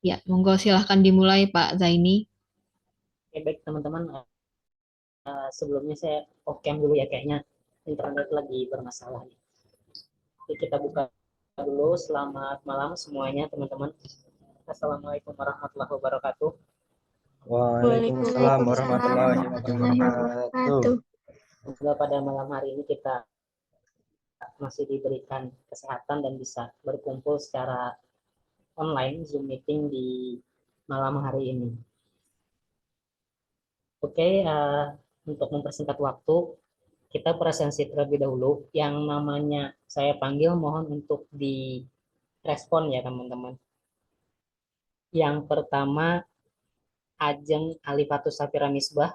Ya, monggo silahkan dimulai Pak Zaini. Oke, baik teman-teman. Sebelumnya saya off cam dulu ya, kayaknya internet lagi bermasalah. Oke, kita buka dulu. Selamat malam semuanya teman-teman. Assalamualaikum warahmatullahi wabarakatuh. Waalaikumsalam Waalaikumsalam warahmatullahi warahmatullahi wabarakatuh. wabarakatuh. Semoga pada malam hari ini kita masih diberikan kesehatan dan bisa berkumpul secara online Zoom meeting di malam hari ini. Oke, untuk mempersingkat waktu, kita presensi terlebih dahulu. Yang namanya saya panggil mohon untuk direspon ya teman-teman. Yang pertama, Ajeng Alifatus Safira Misbah,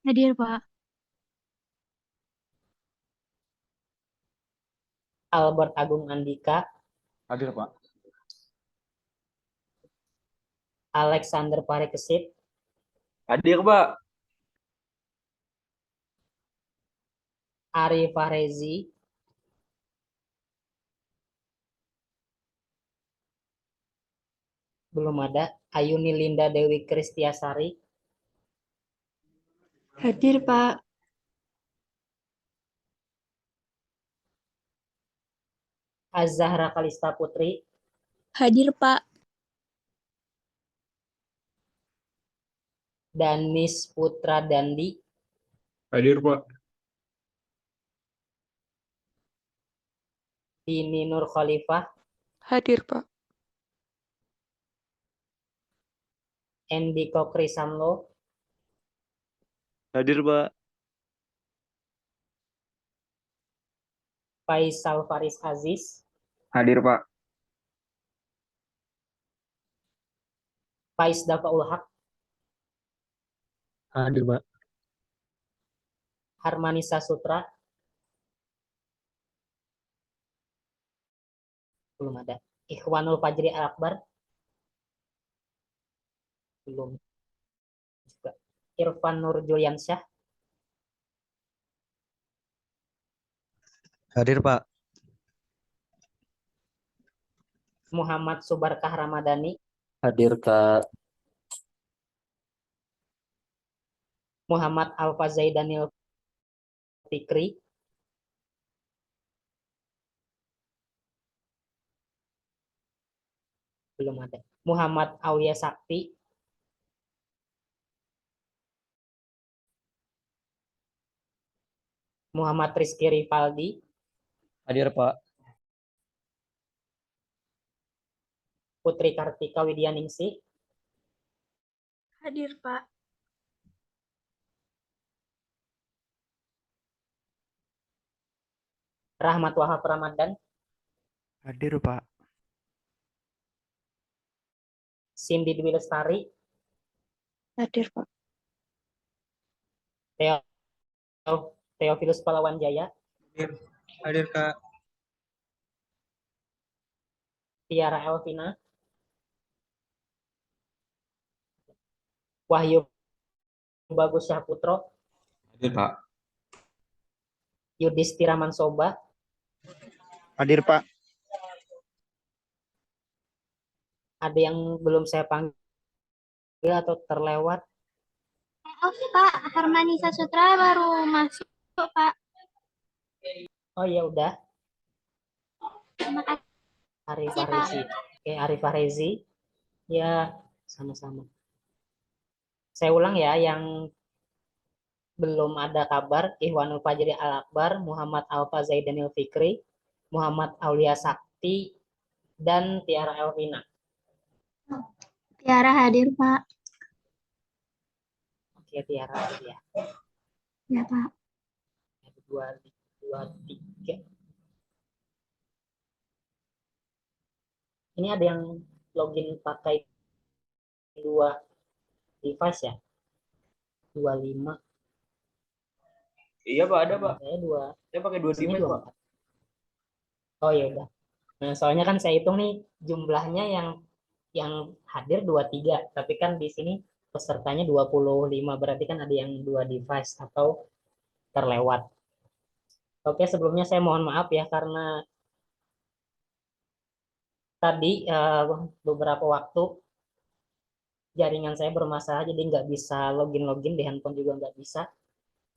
Hadir, Pak. Albert Agung Andika, Hadir, Pak. Alexander Parekesit, Hadir, Pak. Ari Fahrezi, belum ada, Ayuni Linda Dewi Kristiasari, Hadir, Pak. Azahra Kalista Putri, Hadir, Pak. Danis Putra Dandi, Hadir, Pak. Dini Nur Khalifah, Hadir, Pak. Endiko Krisamlo, Hadir, Pak. Faisal Faris Aziz, Hadir, Pak. Faiz Dafaul Haq, Hadir, Pak. Harmanisa Sutra, belum ada, Ikhwanul Fajri Al Akbar, belum juga, Irfan Nur Juliansyah, Hadir, Pak. Muhammad Subarkah Ramadhani, Hadir, Kak. Muhammad Alfa Zaidanil Fikri, belum ada, Muhammad Aulia Sakti, Muhammad Rizky Rivaldi, Hadir, Pak. Putri Kartika Widyaningsih, Hadir, Pak. Rahmat Wahab Ramadan, Hadir, Pak. Cindy Dwi Lestari, Hadir, Pak. Theo Theophilus Palawan Jaya, Hadir. Hadir, Kak. Tiara Elvina, Wahyu Bagus Syahputro, Hadir, Pak. Yudhistira Mansoba, Hadir, Pak. ada yang belum saya panggil atau terlewat? Maaf Pak, Harmanisa Sutra baru masuk Pak. Oh ya udah, Terima kasih Arif Pak. Farezi. Oke, Arif Farezi. Ya, sama-sama. Saya ulang ya, yang belum ada kabar, Ihwanul Fajri Al Akbar, Muhammad Alfa Zaidanil Fikri, Muhammad Aulia Sakti, dan Tiara Elvina. Tiara hadir Pak. Oke, Tiara ya. Ya Pak. Dua, dua, tiga. Ini ada yang login pakai dua device ya? 25. Iya, Pak. Ada, Pak. Saya dua. Saya pakai dua Sini device, Pak. 24. Oh ya udah. Nah, soalnya kan saya hitung nih jumlahnya yang hadir 23, tapi kan di sini pesertanya 25, berarti kan ada yang dua device atau terlewat. Oke, sebelumnya saya mohon maaf ya karena tadi beberapa waktu jaringan saya bermasalah, jadi nggak bisa login di handphone juga nggak bisa.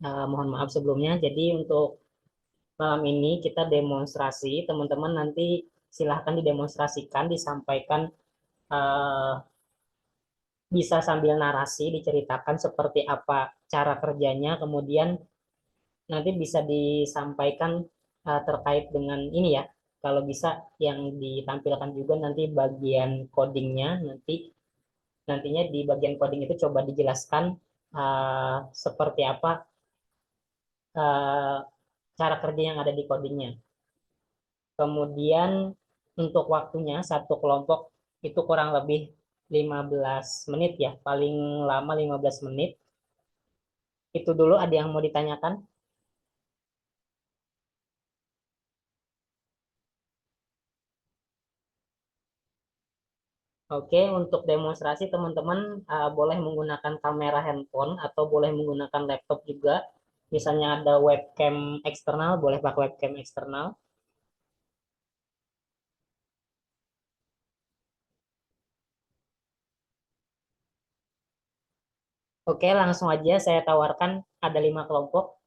Mohon maaf sebelumnya. Jadi untuk malam ini kita demonstrasi, teman-teman nanti silahkan didemonstrasikan, disampaikan, eh, bisa sambil narasi, diceritakan seperti apa cara kerjanya, kemudian nanti bisa disampaikan terkait dengan ini ya. Kalau bisa yang ditampilkan juga nanti bagian codingnya, nantinya di bagian coding itu coba dijelaskan seperti apa eh, cara kerja yang ada di codingnya. Kemudian untuk waktunya satu kelompok itu kurang lebih 15 menit ya, paling lama 15 menit. Itu dulu, ada yang mau ditanyakan? Oke, untuk demonstrasi teman-teman boleh menggunakan kamera handphone atau boleh menggunakan laptop juga. Misalnya ada webcam eksternal, boleh pakai webcam eksternal. Oke, langsung aja saya tawarkan ada 5 kelompok.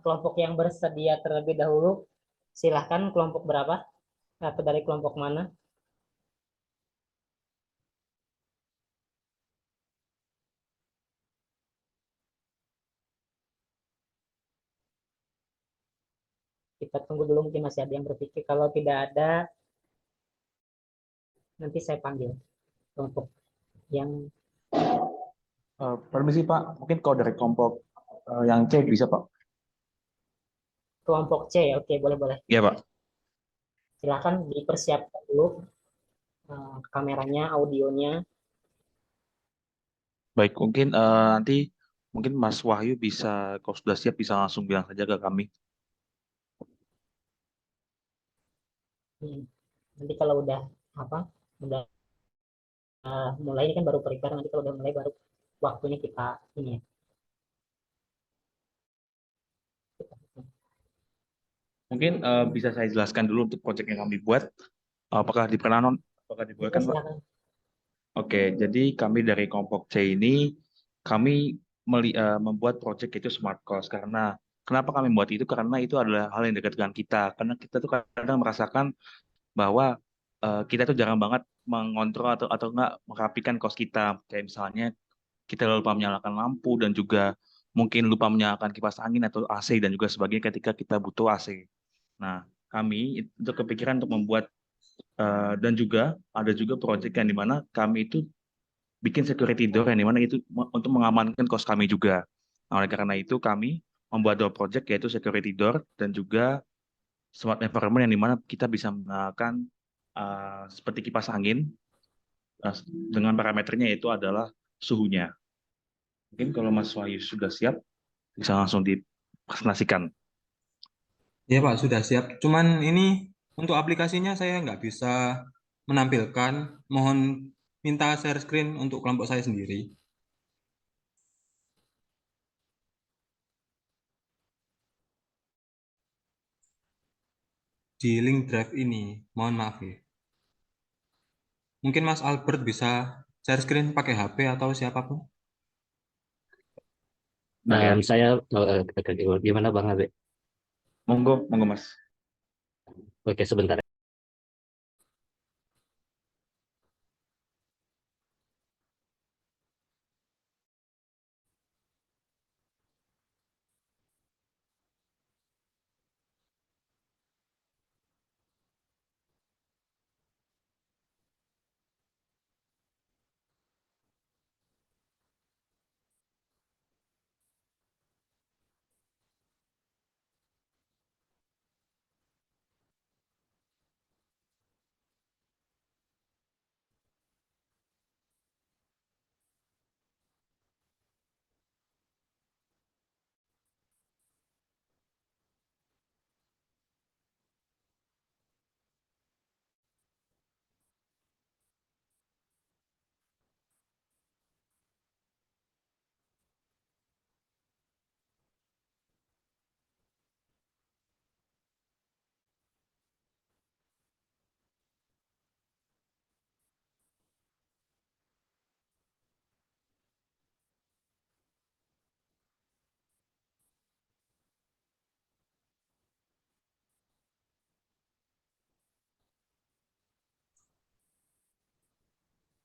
Kelompok yang bersedia terlebih dahulu, silahkan kelompok berapa? Atau dari kelompok mana? Kita tunggu dulu, mungkin masih ada yang berpikir. Kalau tidak ada, nanti saya panggil kelompok yang Permisi Pak, mungkin kalau dari kelompok yang C bisa Pak? kelompok C. Oke, boleh-boleh. Iya Pak. Silahkan dipersiapkan dulu kameranya, audionya. Baik, mungkin nanti mungkin Mas Wahyu bisa, kalau sudah siap bisa langsung bilang saja ke kami. Hmm. Nanti kalau udah apa, udah mulai, ini kan baru prepare, nanti kalau udah mulai baru waktunya kita ini ya. Mungkin bisa saya jelaskan dulu untuk proyek yang kami buat. Apakah diperkenan? Apakah Oke, dibolehkan Pak? silakan. Oke, jadi kami dari kelompok C ini kami membuat proyek itu Smart Cost karena kenapa kami membuat itu? Karena itu adalah hal yang dekat dengan kita. Karena kita tuh kadang merasakan bahwa kita tuh jarang banget mengontrol atau enggak merapikan kos kita. Kayak misalnya kita lupa menyalakan lampu dan juga mungkin lupa menyalakan kipas angin atau AC dan juga sebagainya ketika kita butuh AC. Nah, kami itu kepikiran untuk membuat dan juga ada juga proyek yang dimana kami itu bikin security door yang dimana itu untuk mengamankan kos kami juga. Nah, oleh karena itu kami membuat dua project yaitu security door dan juga smart environment yang dimana kita bisa menggunakan seperti kipas angin dengan parameternya yaitu adalah suhunya. Mungkin kalau Mas Wahyu sudah siap bisa langsung dipresentasikan. Ya Pak, sudah siap. Cuman ini untuk aplikasinya saya nggak bisa menampilkan. Mohon minta share screen untuk kelompok saya sendiri. Di link drive ini, mohon maaf ya. Mungkin Mas Albert bisa share screen pakai HP atau siapapun. Nah, ya. Saya gimana Bang Abe? Monggo, monggo Mas. Oke, sebentar.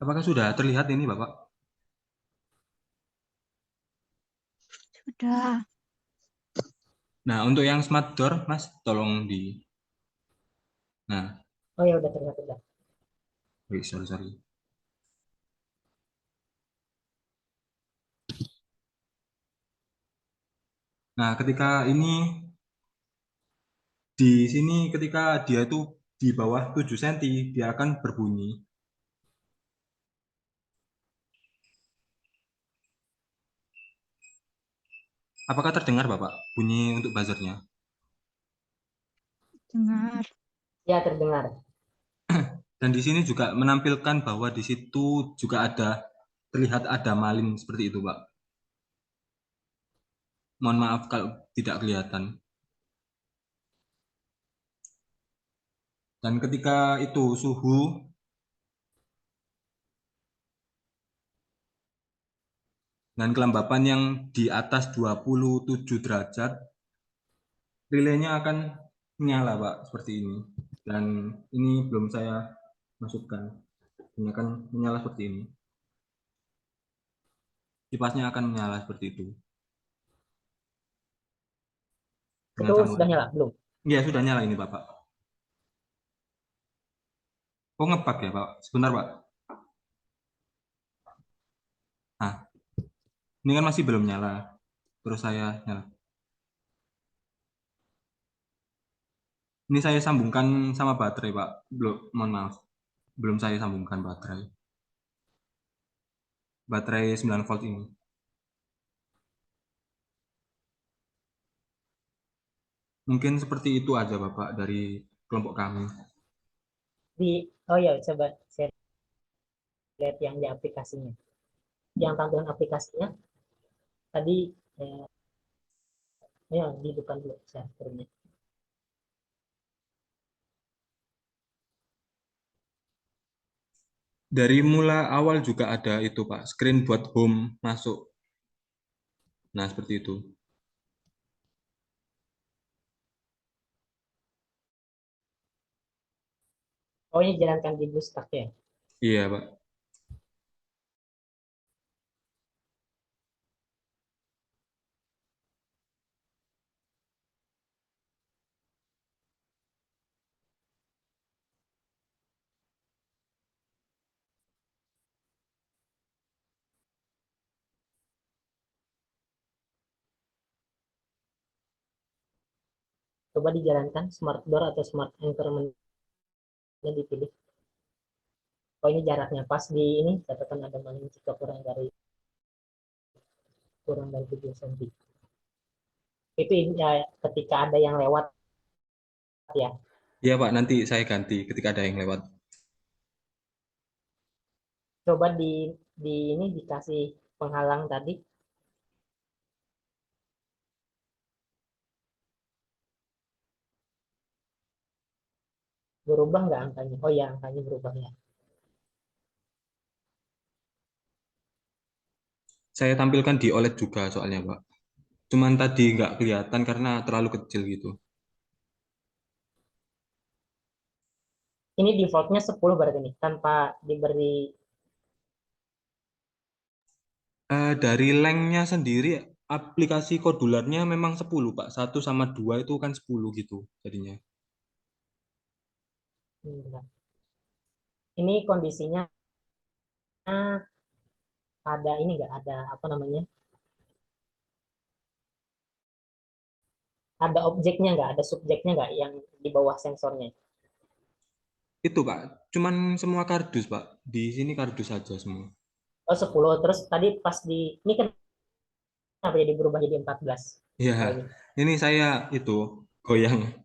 Apakah sudah terlihat ini, Bapak? Sudah. Nah, untuk yang smart door, Mas, tolong di... Nah, Oh ya udah terlihat udah. wait, sorry. Nah, ketika ini di sini ketika dia itu di bawah 7 cm, dia akan berbunyi. Apakah terdengar, Bapak, bunyi untuk buzzernya? Dengar. Ya terdengar. Dan di sini juga menampilkan bahwa di situ juga terlihat ada malin seperti itu, Pak. Mohon maaf kalau tidak kelihatan. Dan ketika itu suhu dan kelembapan yang di atas 27 derajat, relaynya akan menyala, Pak, seperti ini. Dan ini belum saya masukkan. Ini akan menyala seperti ini. Kipasnya akan menyala seperti itu. Dengan Itu sambungan. sudah nyala belum? Iya, sudah nyala ini, Bapak. Oh, ngebug ya, Pak? Sebentar, Pak. Nah, ini kan masih belum nyala. Terus saya nyala. Ini saya sambungkan sama baterai, Pak. Belum, mohon maaf. Belum saya sambungkan baterai. Baterai 9 volt ini. Mungkin seperti itu aja, Bapak, dari kelompok kami. Oh ya coba saya lihat yang di aplikasinya. Yang tampilan aplikasinya tadi ya dihidupkan dulu saya turunnya. Dari mula awal juga ada itu, Pak. Screen buat home masuk. Nah, seperti itu. Oh ini jalankan di BlueStack ya. Iya, Pak. Coba dijalankan smart door atau smart anchorment-nya dipilih. Oh ini jaraknya pas di ini catatan ada maling jika kurang dari 7 cm. Itu ya ketika ada yang lewat ya. Iya, Pak. Nanti saya ganti ketika ada yang lewat. Coba di ini dikasih penghalang tadi. Berubah nggak angkanya? Oh ya angkanya berubah ya. Saya tampilkan di OLED juga soalnya, Pak. Cuman tadi nggak kelihatan karena terlalu kecil gitu. Ini defaultnya 10 berarti nih tanpa diberi. Dari length-nya sendiri, aplikasi kodularnya memang 10, Pak. 1 sama 2 itu kan 10 gitu jadinya. Bentar. Ini kondisinya ada ini nggak ada apa namanya? Ada objeknya nggak? Ada subjeknya nggak yang di bawah sensornya? Itu, Pak. Cuman semua kardus, Pak. Di sini kardus saja semua. Oh 10. Terus tadi pas di ini kan apa jadi berubah jadi 14? Ya, Oh, ini. ini saya itu goyang.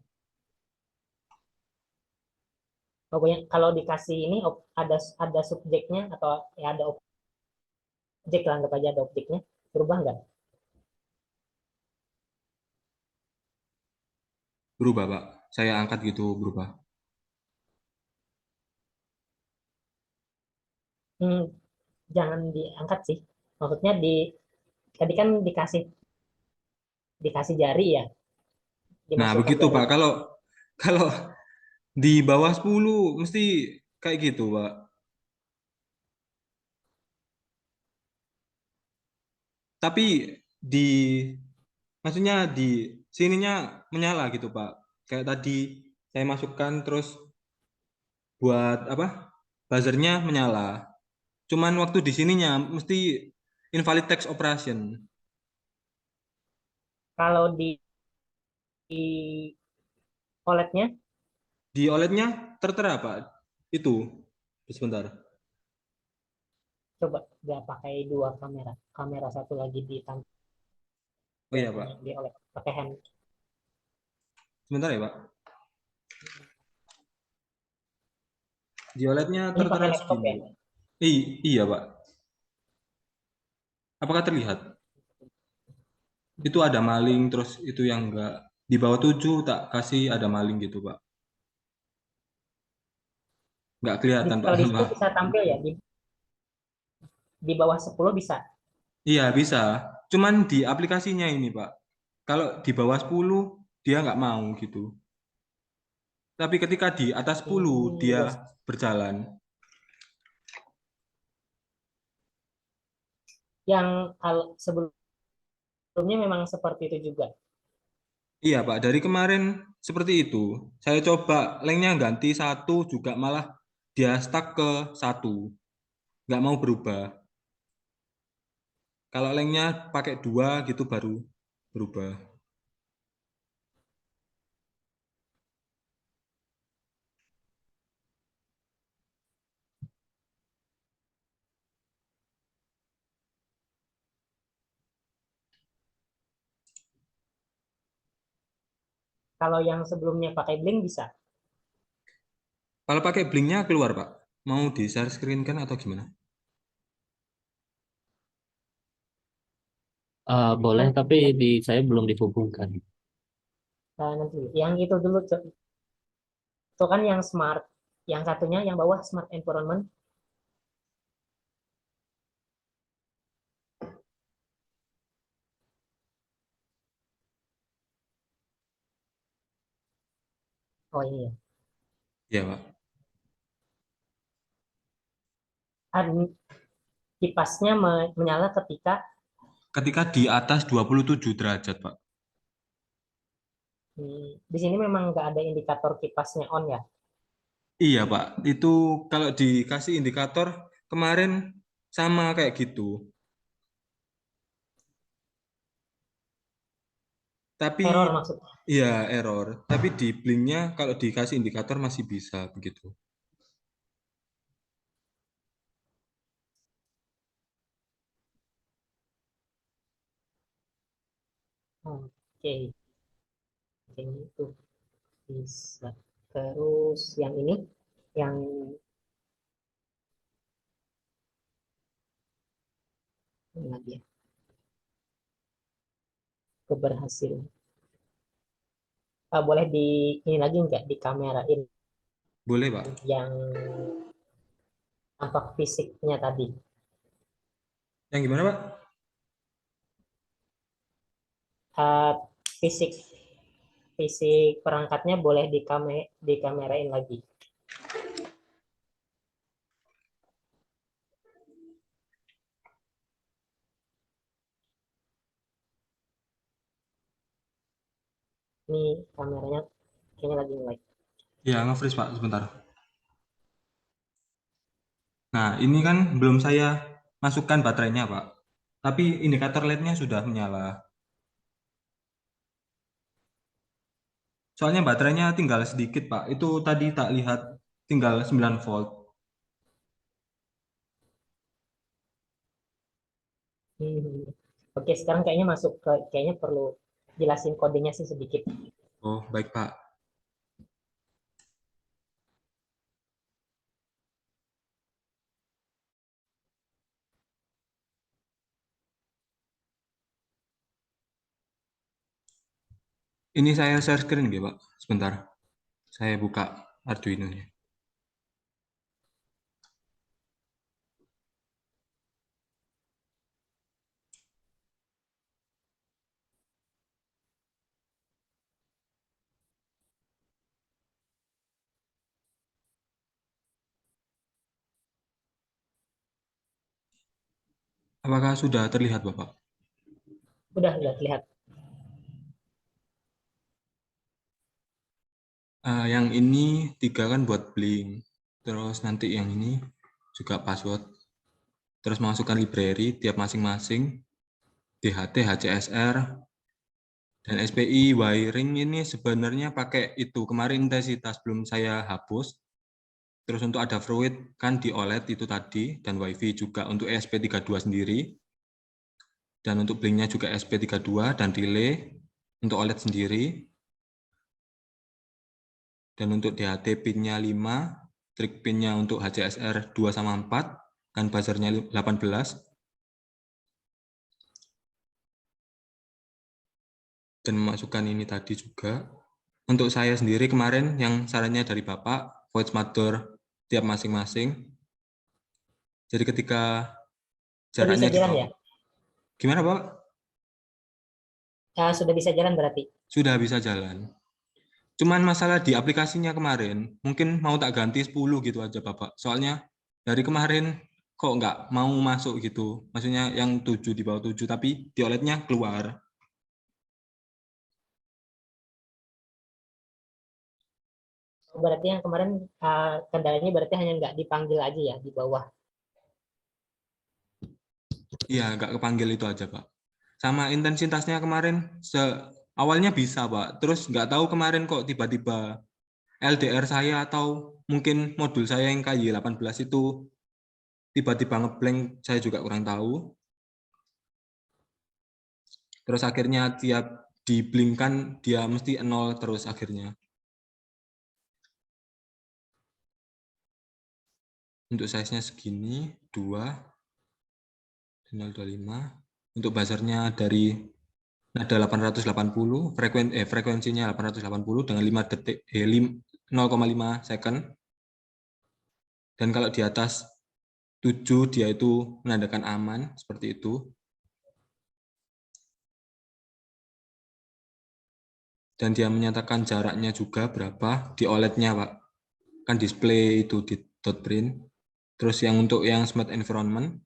Pokoknya kalau dikasih ini ada subjeknya atau ya ada objek lah anggap aja ada objeknya berubah nggak? Berubah, Pak. Saya angkat gitu berubah. Hmm, jangan diangkat sih. Maksudnya tadi kan dikasih jari ya, Nah, dimasukkan begitu, jari. Pak. Kalau kalau di bawah 10 mesti kayak gitu, Pak. Tapi di maksudnya di sininya menyala gitu Pak. Kayak tadi saya masukkan terus buat apa? Buzzernya menyala. Cuman waktu di sininya mesti invalid text operation. Kalau di OLED-nya Di OLED-nya tertera Pak. Itu. Sebentar. coba dia pakai dua kamera. Kamera satu lagi Oh iya Pak. di OLED pakai hand. Sebentar ya Pak. Di OLED-nya Ini pakai tertera laptop segini. ya? Iya Pak. Apakah terlihat? Itu ada maling, terus itu yang enggak. Di bawah 7 tak kasih ada maling gitu Pak. Nggak kelihatan Pak. Kalau di situ Maaf. bisa tampil ya di bawah 10 bisa. Iya bisa. Cuman di aplikasinya ini Pak. Kalau di bawah 10 dia nggak mau gitu. Tapi ketika di atas 10 dia Yes. berjalan. Yang sebelumnya memang seperti itu juga. Iya Pak, dari kemarin seperti itu. Saya coba lengnya ganti satu juga malah dia stuck ke satu. Nggak mau berubah. Kalau lengnya pakai dua gitu baru berubah. Kalau yang sebelumnya pakai blink bisa. Kalau pakai blinknya keluar Pak. Mau di share screen kan atau gimana? Boleh, Kan tapi di saya belum dihubungkan. nanti yang itu dulu itu kan yang smart. Yang satunya yang bawah smart environment. Oh ini ya. Iya Pak. Kipasnya menyala ketika Ketika di atas 27 derajat Pak. di sini memang nggak ada indikator kipasnya on ya. Iya Pak, itu kalau dikasih indikator kemarin sama kayak gitu. Tapi Error maksudnya. iya error. Tapi di blinknya kalau dikasih indikator masih bisa begitu. Oke, ini itu bisa. Terus yang ini, yang ini lagi ya, keberhasilan. Boleh di ini lagi nggak di kamerain Boleh Pak? yang tampak fisiknya tadi. Yang gimana Pak? Eh, fisik fisik perangkatnya boleh di kamerain lagi. Ini kameranya kayaknya lagi nge-lag. Ya nge-freeze Pak sebentar. Nah ini kan belum saya masukkan baterainya Pak. Tapi indikator LED-nya sudah menyala. Soalnya baterainya tinggal sedikit Pak. Itu tadi tak lihat tinggal 9 volt. Hmm. Oke, sekarang kayaknya masuk ke kayaknya perlu jelasin kodenya sih sedikit. Oh baik Pak. Ini saya share screen ya Pak. Sebentar. Saya buka Arduino-nya. Apakah sudah terlihat Bapak? Udah lihat. Yang ini 3 kan buat blink. Terus nanti yang ini juga password. Terus masukkan library tiap masing-masing. DHT, HCSR, dan SPI wiring ini sebenarnya pakai itu. Kemarin intensitas belum saya hapus. Terus untuk ada fluid kan di OLED itu tadi, dan WiFi juga untuk ESP32 sendiri. Dan untuk blinknya juga ESP32 dan relay untuk OLED sendiri. Dan untuk DHT pinnya 5, trik pinnya untuk HCSR 2 sama 4, kan buzzernya 18. Dan memasukkan ini tadi juga. Untuk saya sendiri kemarin yang sarannya dari Bapak, void smart door tiap masing-masing. Jadi ketika jaraknya bisa jalan ya? Gimana Pak? Sudah bisa jalan berarti? Sudah bisa jalan. Cuman masalah di aplikasinya kemarin, mungkin mau tak ganti 10 gitu aja Bapak. Soalnya dari kemarin kok nggak mau masuk gitu. Maksudnya yang 7 di bawah 7, tapi di OLED-nya keluar. Berarti yang kemarin kendalanya berarti hanya nggak dipanggil aja ya di bawah. Iya, nggak kepanggil itu aja Pak. Sama intensitasnya kemarin awalnya bisa Pak. Terus nggak tahu kemarin kok tiba-tiba LDR saya atau mungkin modul saya yang KY18 itu tiba-tiba ngeblank, saya juga kurang tahu. Terus akhirnya tiap diblinkkan dia mesti 0 terus akhirnya. Untuk size-nya segini, 2, 025. Untuk buzzernya dari nada 880, frekuensinya 880 dengan 5 detik, 0,5 second. Dan kalau di atas 7 dia itu menandakan aman, seperti itu. Dan dia menyatakan jaraknya juga berapa di OLED-nya, Pak. Kan display itu di dot print. Terus yang untuk yang smart environment,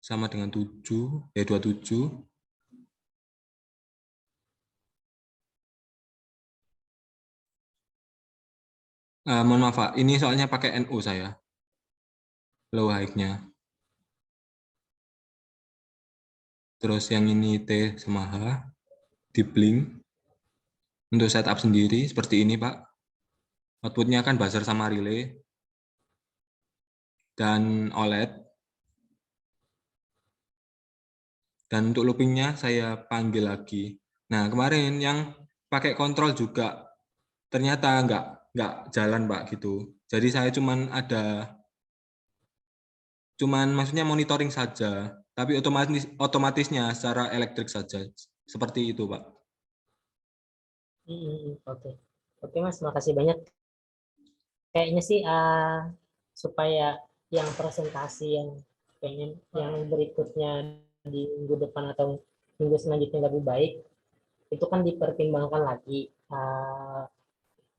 sama dengan 27. Mohon maaf, Pak. Ini soalnya pakai NU saya. Low high-nya. Terus yang ini T sama H, di blink. Untuk setup sendiri, seperti ini, Pak. Outputnya kan buzzer sama relay. Dan OLED. Dan untuk loopingnya saya panggil lagi. Nah, kemarin yang pakai kontrol juga ternyata nggak jalan, Pak, gitu. Jadi saya cuman maksudnya monitoring saja, tapi otomatisnya secara elektrik saja. Seperti itu, Pak. Oke. Oke, Mas, makasih banyak. Kayaknya sih supaya yang presentasi yang berikutnya di minggu depan atau minggu selanjutnya lebih baik, itu kan dipertimbangkan lagi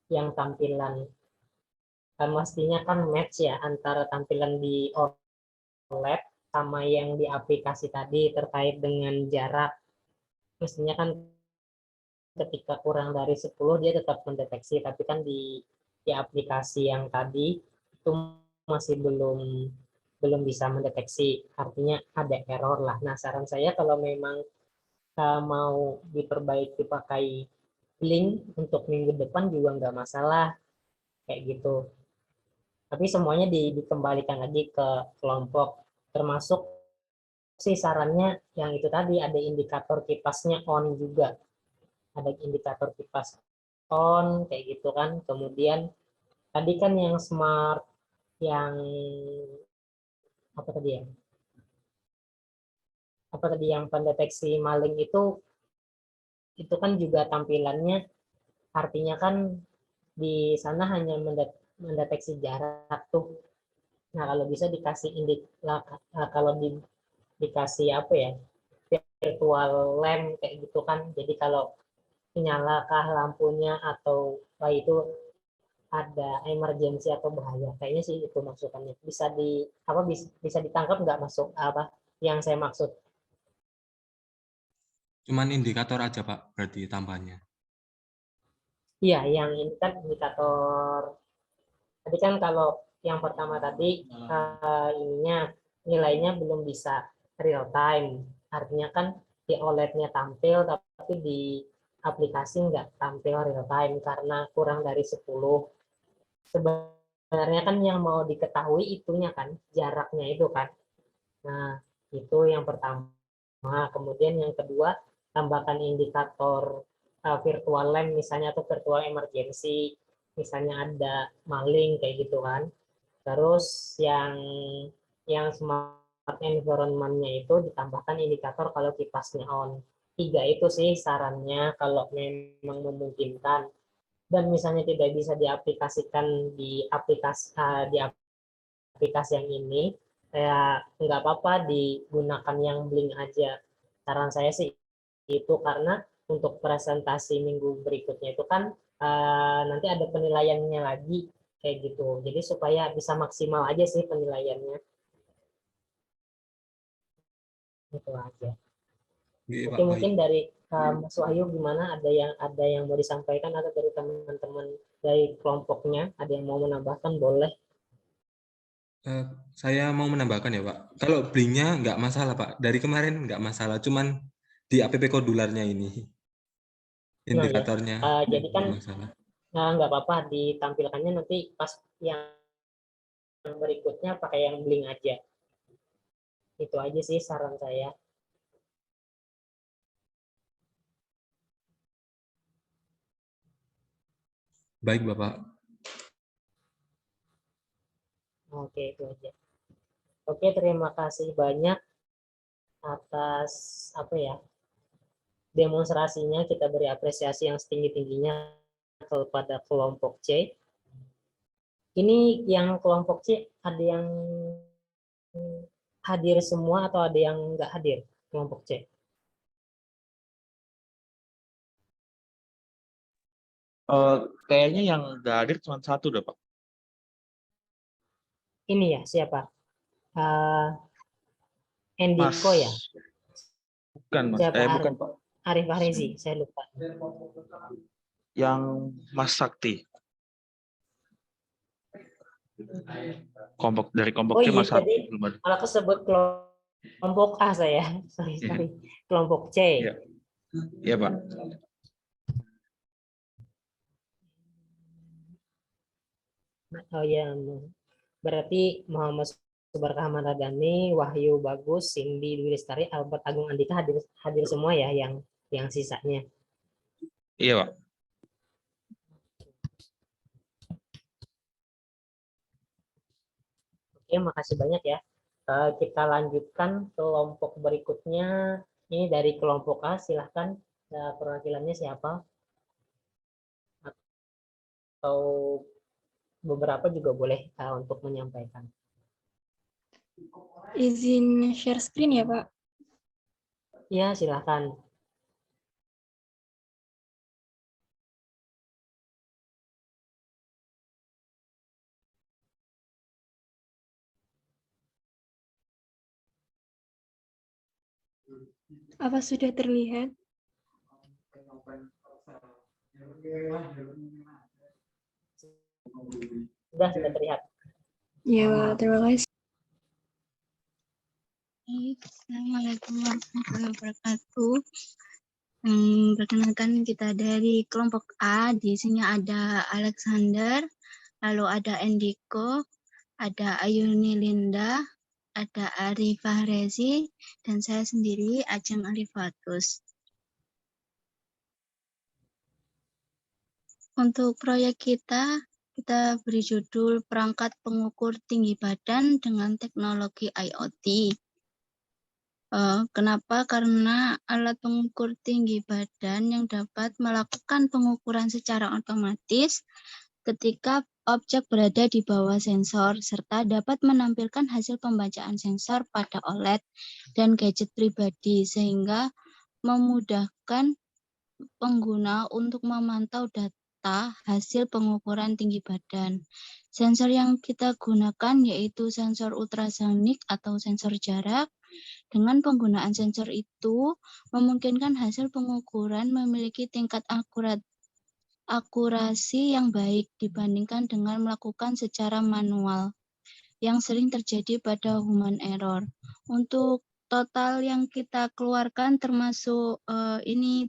yang tampilan mestinya kan match ya antara tampilan di OLED sama yang di aplikasi tadi terkait dengan jarak. Mestinya kan ketika kurang dari 10 dia tetap mendeteksi, tapi kan di aplikasi yang tadi itu masih belum bisa mendeteksi, artinya ada error lah. Nah, saran saya kalau memang mau diperbaiki pakai link untuk minggu depan juga nggak masalah kayak gitu. Tapi semuanya dikembalikan lagi ke kelompok, termasuk sih sarannya yang itu tadi ada indikator kipasnya on juga, ada indikator kipas on kayak gitu kan. Kemudian tadi kan yang smart, yang apa tadi ya, yang pendeteksi maling itu kan juga tampilannya, artinya kan di sana hanya mendeteksi jarak tuh. Nah, kalau bisa dikasih kalau dikasih apa ya, virtual lamp kayak gitu kan. Jadi kalau nyalakah lampunya atau itu ada emergency atau bahaya. Kayaknya sih itu masukannya. Bisa ditangkap nggak masuk apa yang saya maksud? Cuman indikator aja Pak, berarti tambahnya. Iya, yang ini kan indikator. Tadi kan kalau yang pertama tadi ininya nilainya belum bisa real time. Artinya kan di OLED-nya tampil tapi di aplikasi nggak tampil real time karena kurang dari 10. Sebenarnya kan yang mau diketahui itunya kan, jaraknya itu kan. Nah, itu yang pertama. Kemudian yang kedua, tambahkan indikator virtual lamp misalnya atau virtual emergency. Misalnya ada maling kayak gitu kan. Terus yang smart environment-nya itu ditambahkan indikator kalau kipasnya on. 3 itu sih sarannya kalau memang memungkinkan. Dan misalnya tidak bisa diaplikasikan di aplikasi yang ini, ya nggak apa-apa digunakan yang Blink aja. Saran saya sih itu karena untuk presentasi minggu berikutnya itu kan nanti ada penilaiannya lagi kayak gitu. Jadi supaya bisa maksimal aja sih penilaiannya. Itu aja. Oke, Oke, Pak, baik. mungkin dari Mas Wahyu gimana? Ada yang mau disampaikan atau dari teman-teman dari kelompoknya ada yang mau menambahkan boleh. Saya mau menambahkan ya Pak. Kalau blinknya nggak masalah Pak. Dari kemarin nggak masalah, cuman di app kodularnya ini Nah ya, indikatornya jadi kan masalah. nggak apa-apa ditampilkannya nanti pas yang berikutnya pakai yang Blink aja. Itu aja sih saran saya. Baik Bapak. Oke, itu aja. Oke, terima kasih banyak atas demonstrasinya. Kita beri apresiasi yang setinggi-tingginya kepada kelompok C. Ini yang kelompok C ada yang hadir semua atau ada yang nggak hadir kelompok C? Kayaknya yang nggak hadir cuma satu deh, Pak. Ini ya, siapa? Mas. Endiko ya? Bukan, Mas. Siapa? Bukan, Pak. Arif Fahrezi, saya lupa. Yang Mas Sakti. Dari kelompok Oh C iya, Mas Sakti tadi belum ada. malah kesebut kelompok A saya. Sorry. Kelompok C. Iya. Iya, Pak. Oh iya, berarti Muhammad Subarkah Ramadhani, Wahyu Bagus, Cindy Dwi Lestari, Albert Agung Andika hadir semua ya yang sisanya. Iya, Pak. Oke, makasih banyak ya. Kita lanjutkan kelompok berikutnya. Ini dari kelompok A, silahkan perwakilannya siapa? Atau beberapa juga boleh untuk menyampaikan. Izin share screen ya, Pak. Ya, silahkan. Apa sudah terlihat? Sudah terlihat. Ya, Pak. Terima kasih. Assalamualaikum warahmatullahi wabarakatuh. Perkenalkan kita dari kelompok A. Di sini ada Alexander, lalu ada Endiko, ada Ayuni Linda, ada Arif Fahrezi, dan saya sendiri Ajeng Alifatus. Untuk proyek kita beri judul perangkat pengukur tinggi badan dengan teknologi IoT. Kenapa? Karena alat pengukur tinggi badan yang dapat melakukan pengukuran secara otomatis ketika objek berada di bawah sensor, serta dapat menampilkan hasil pembacaan sensor pada OLED dan gadget pribadi, sehingga memudahkan pengguna untuk memantau serta hasil pengukuran tinggi badan. Sensor yang kita gunakan yaitu sensor ultrasonik atau sensor jarak. Dengan penggunaan sensor itu, memungkinkan hasil pengukuran memiliki tingkat akurasi yang baik dibandingkan dengan melakukan secara manual, yang sering terjadi pada human error. Untuk total yang kita keluarkan termasuk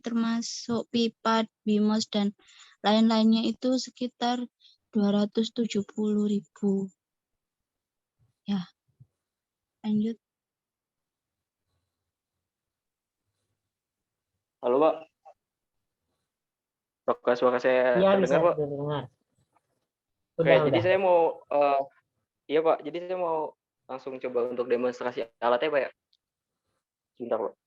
termasuk pipa, BIMOS dan lain-lainnya itu sekitar 270.000. Ya, lanjut. Halo, Pak. Apakah suara saya Iya, bisa terdengar, Pak? dengar. Oke, jadi saya mau iya, Pak. Jadi saya mau langsung coba untuk demonstrasi alatnya, Pak ya. Sebentar, Pak.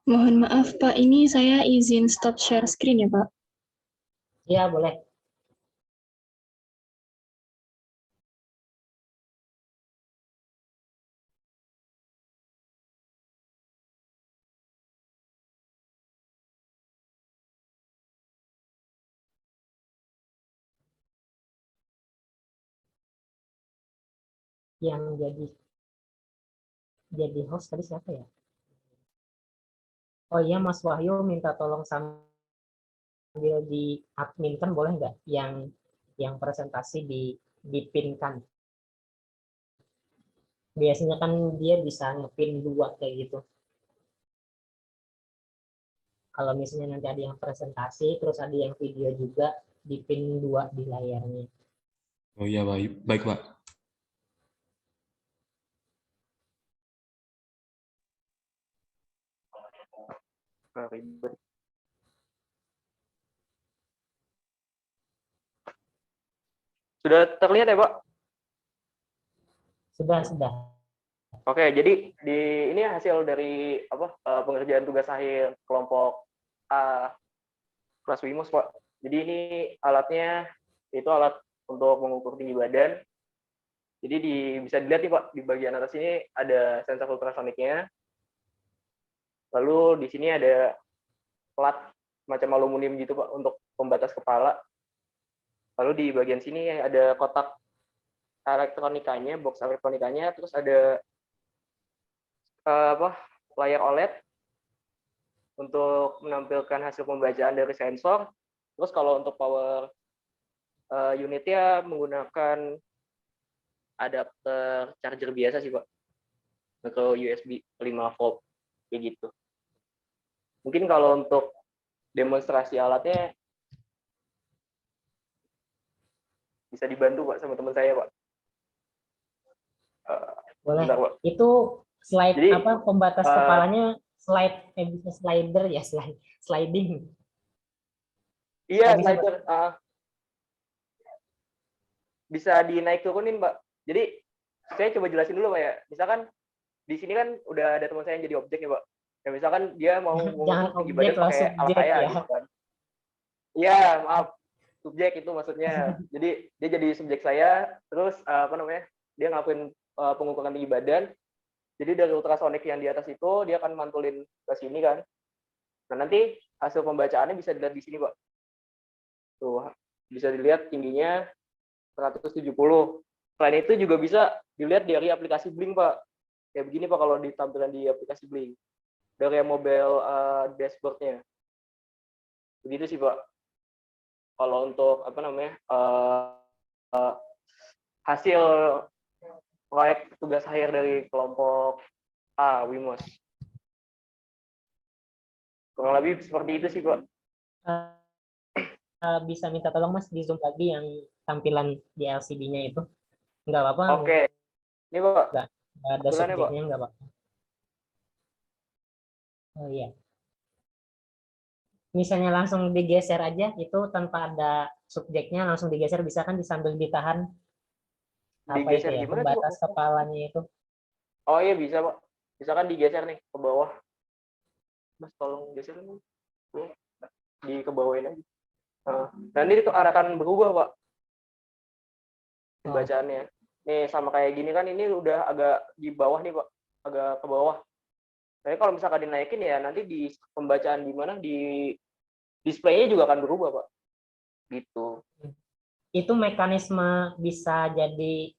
Mohon maaf, Pak. Ini saya izin stop share screen ya, Pak. Iya, boleh. Yang jadi host tadi siapa ya? Oh iya, Mas Wahyu minta tolong sambil di adminkan boleh nggak yang presentasi dipinkan. Biasanya kan dia bisa ngepin 2 kayak gitu. Kalau misalnya nanti ada yang presentasi terus ada yang video juga, dipin 2 di layarnya. Oh iya, baik, baik Pak. Ribet. Sudah terlihat ya, Pak? Sudah. Oke, jadi ini hasil dari pengerjaan tugas akhir kelompok A kelas WIMOS, Pak. Jadi ini alatnya itu alat untuk mengukur tinggi badan. Jadi bisa dilihat nih, Pak, di bagian atas ini ada sensor ultrasoniknya. Lalu di sini ada plat macam aluminium gitu, Pak, untuk pembatas kepala. Lalu di bagian sini ada kotak elektronikanya, box elektronikanya, terus ada layar OLED untuk menampilkan hasil pembacaan dari sensor. Terus kalau untuk power unitnya menggunakan adapter charger biasa sih, Pak, atau USB 5 volt kayak gitu. Mungkin kalau untuk demonstrasi alatnya bisa dibantu, Pak, sama teman saya, Pak. Boleh. Bentar, Pak. Itu slide Jadi, pembatas kepalanya bisa slider ya, sliding. Iya, bisa, slider. Bisa dinaik turunin, Pak. Jadi saya coba jelasin dulu, Pak ya. Misalkan di sini kan udah ada teman saya yang jadi objek ya, Pak. Ya misalkan dia mau Jangan tinggi objek badan pakai alat saya ya. gitu kan. Iya, maaf. Subjek itu maksudnya. Jadi dia jadi subjek saya, terus dia ngelakuin pengukuran tinggi badan. Jadi dari ultrasonik yang di atas itu dia akan mantulin ke sini kan. Nah, nanti hasil pembacaannya bisa dilihat di sini, Pak. Tuh, bisa dilihat tingginya 170. Selain itu juga bisa dilihat dari aplikasi Blink, Pak. Kayak begini, Pak, kalau ditampilan di aplikasi Blink. Dari mobile dashboard-nya. Begitu sih, Pak. Kalau untuk apa namanya hasil proyek tugas akhir dari kelompok A Wimos. Kurang lebih seperti itu sih, Pak. Bisa minta tolong Mas di zoom lagi yang tampilan di LCD-nya itu. Nggak apa-apa. Oke. Ini, Pak. Nggak ada Tampilannya, Pak. subjeknya, nggak apa-apa. Oh iya. Misalnya langsung digeser aja, itu tanpa ada subjeknya langsung digeser, bisa kan sambil ditahan apa itu Digeser ya, gimana tuh, pembatas Pak? kepalanya itu. Oh iya, bisa, Pak. Bisa kan digeser nih ke bawah. Mas, tolong geser nih. Di ke bawahin aja. Nanti itu akan berubah, Pak. Pembacaannya. Nih, sama kayak gini kan, ini udah agak di bawah nih, Pak. Agak ke bawah. Tapi kalau misalkan dinaikin ya nanti di pembacaan di mana di displaynya juga akan berubah, Pak. Gitu. Itu mekanisme bisa jadi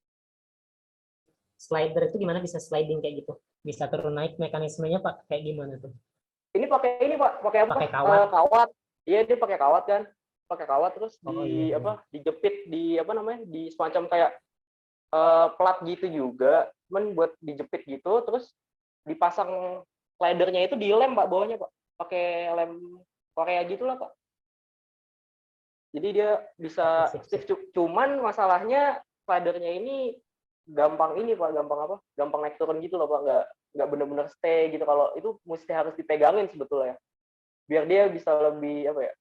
slider itu gimana, bisa sliding kayak gitu? Bisa turun naik mekanismenya Pak, kayak gimana tuh? Ini pakai ini, Pak, pakai apa? Pakai kawat. Kawat. Iya, dia pakai kawat kan. Pakai kawat terus iya. dijepit di apa namanya? Di semacam kayak plat gitu juga, cuman buat dijepit gitu terus dipasang slidernya itu dilem, Pak, bawahnya, Pak. Pakai lem Korea gitulah, Pak. Jadi dia bisa stiff. Cuman masalahnya slidernya ini gampang ini, Pak, gampang apa? Gampang naik turun gitu loh, Pak. Nggak benar-benar stay gitu. Kalau itu mesti harus dipegangin sebetulnya. Biar dia bisa lebih apa ya?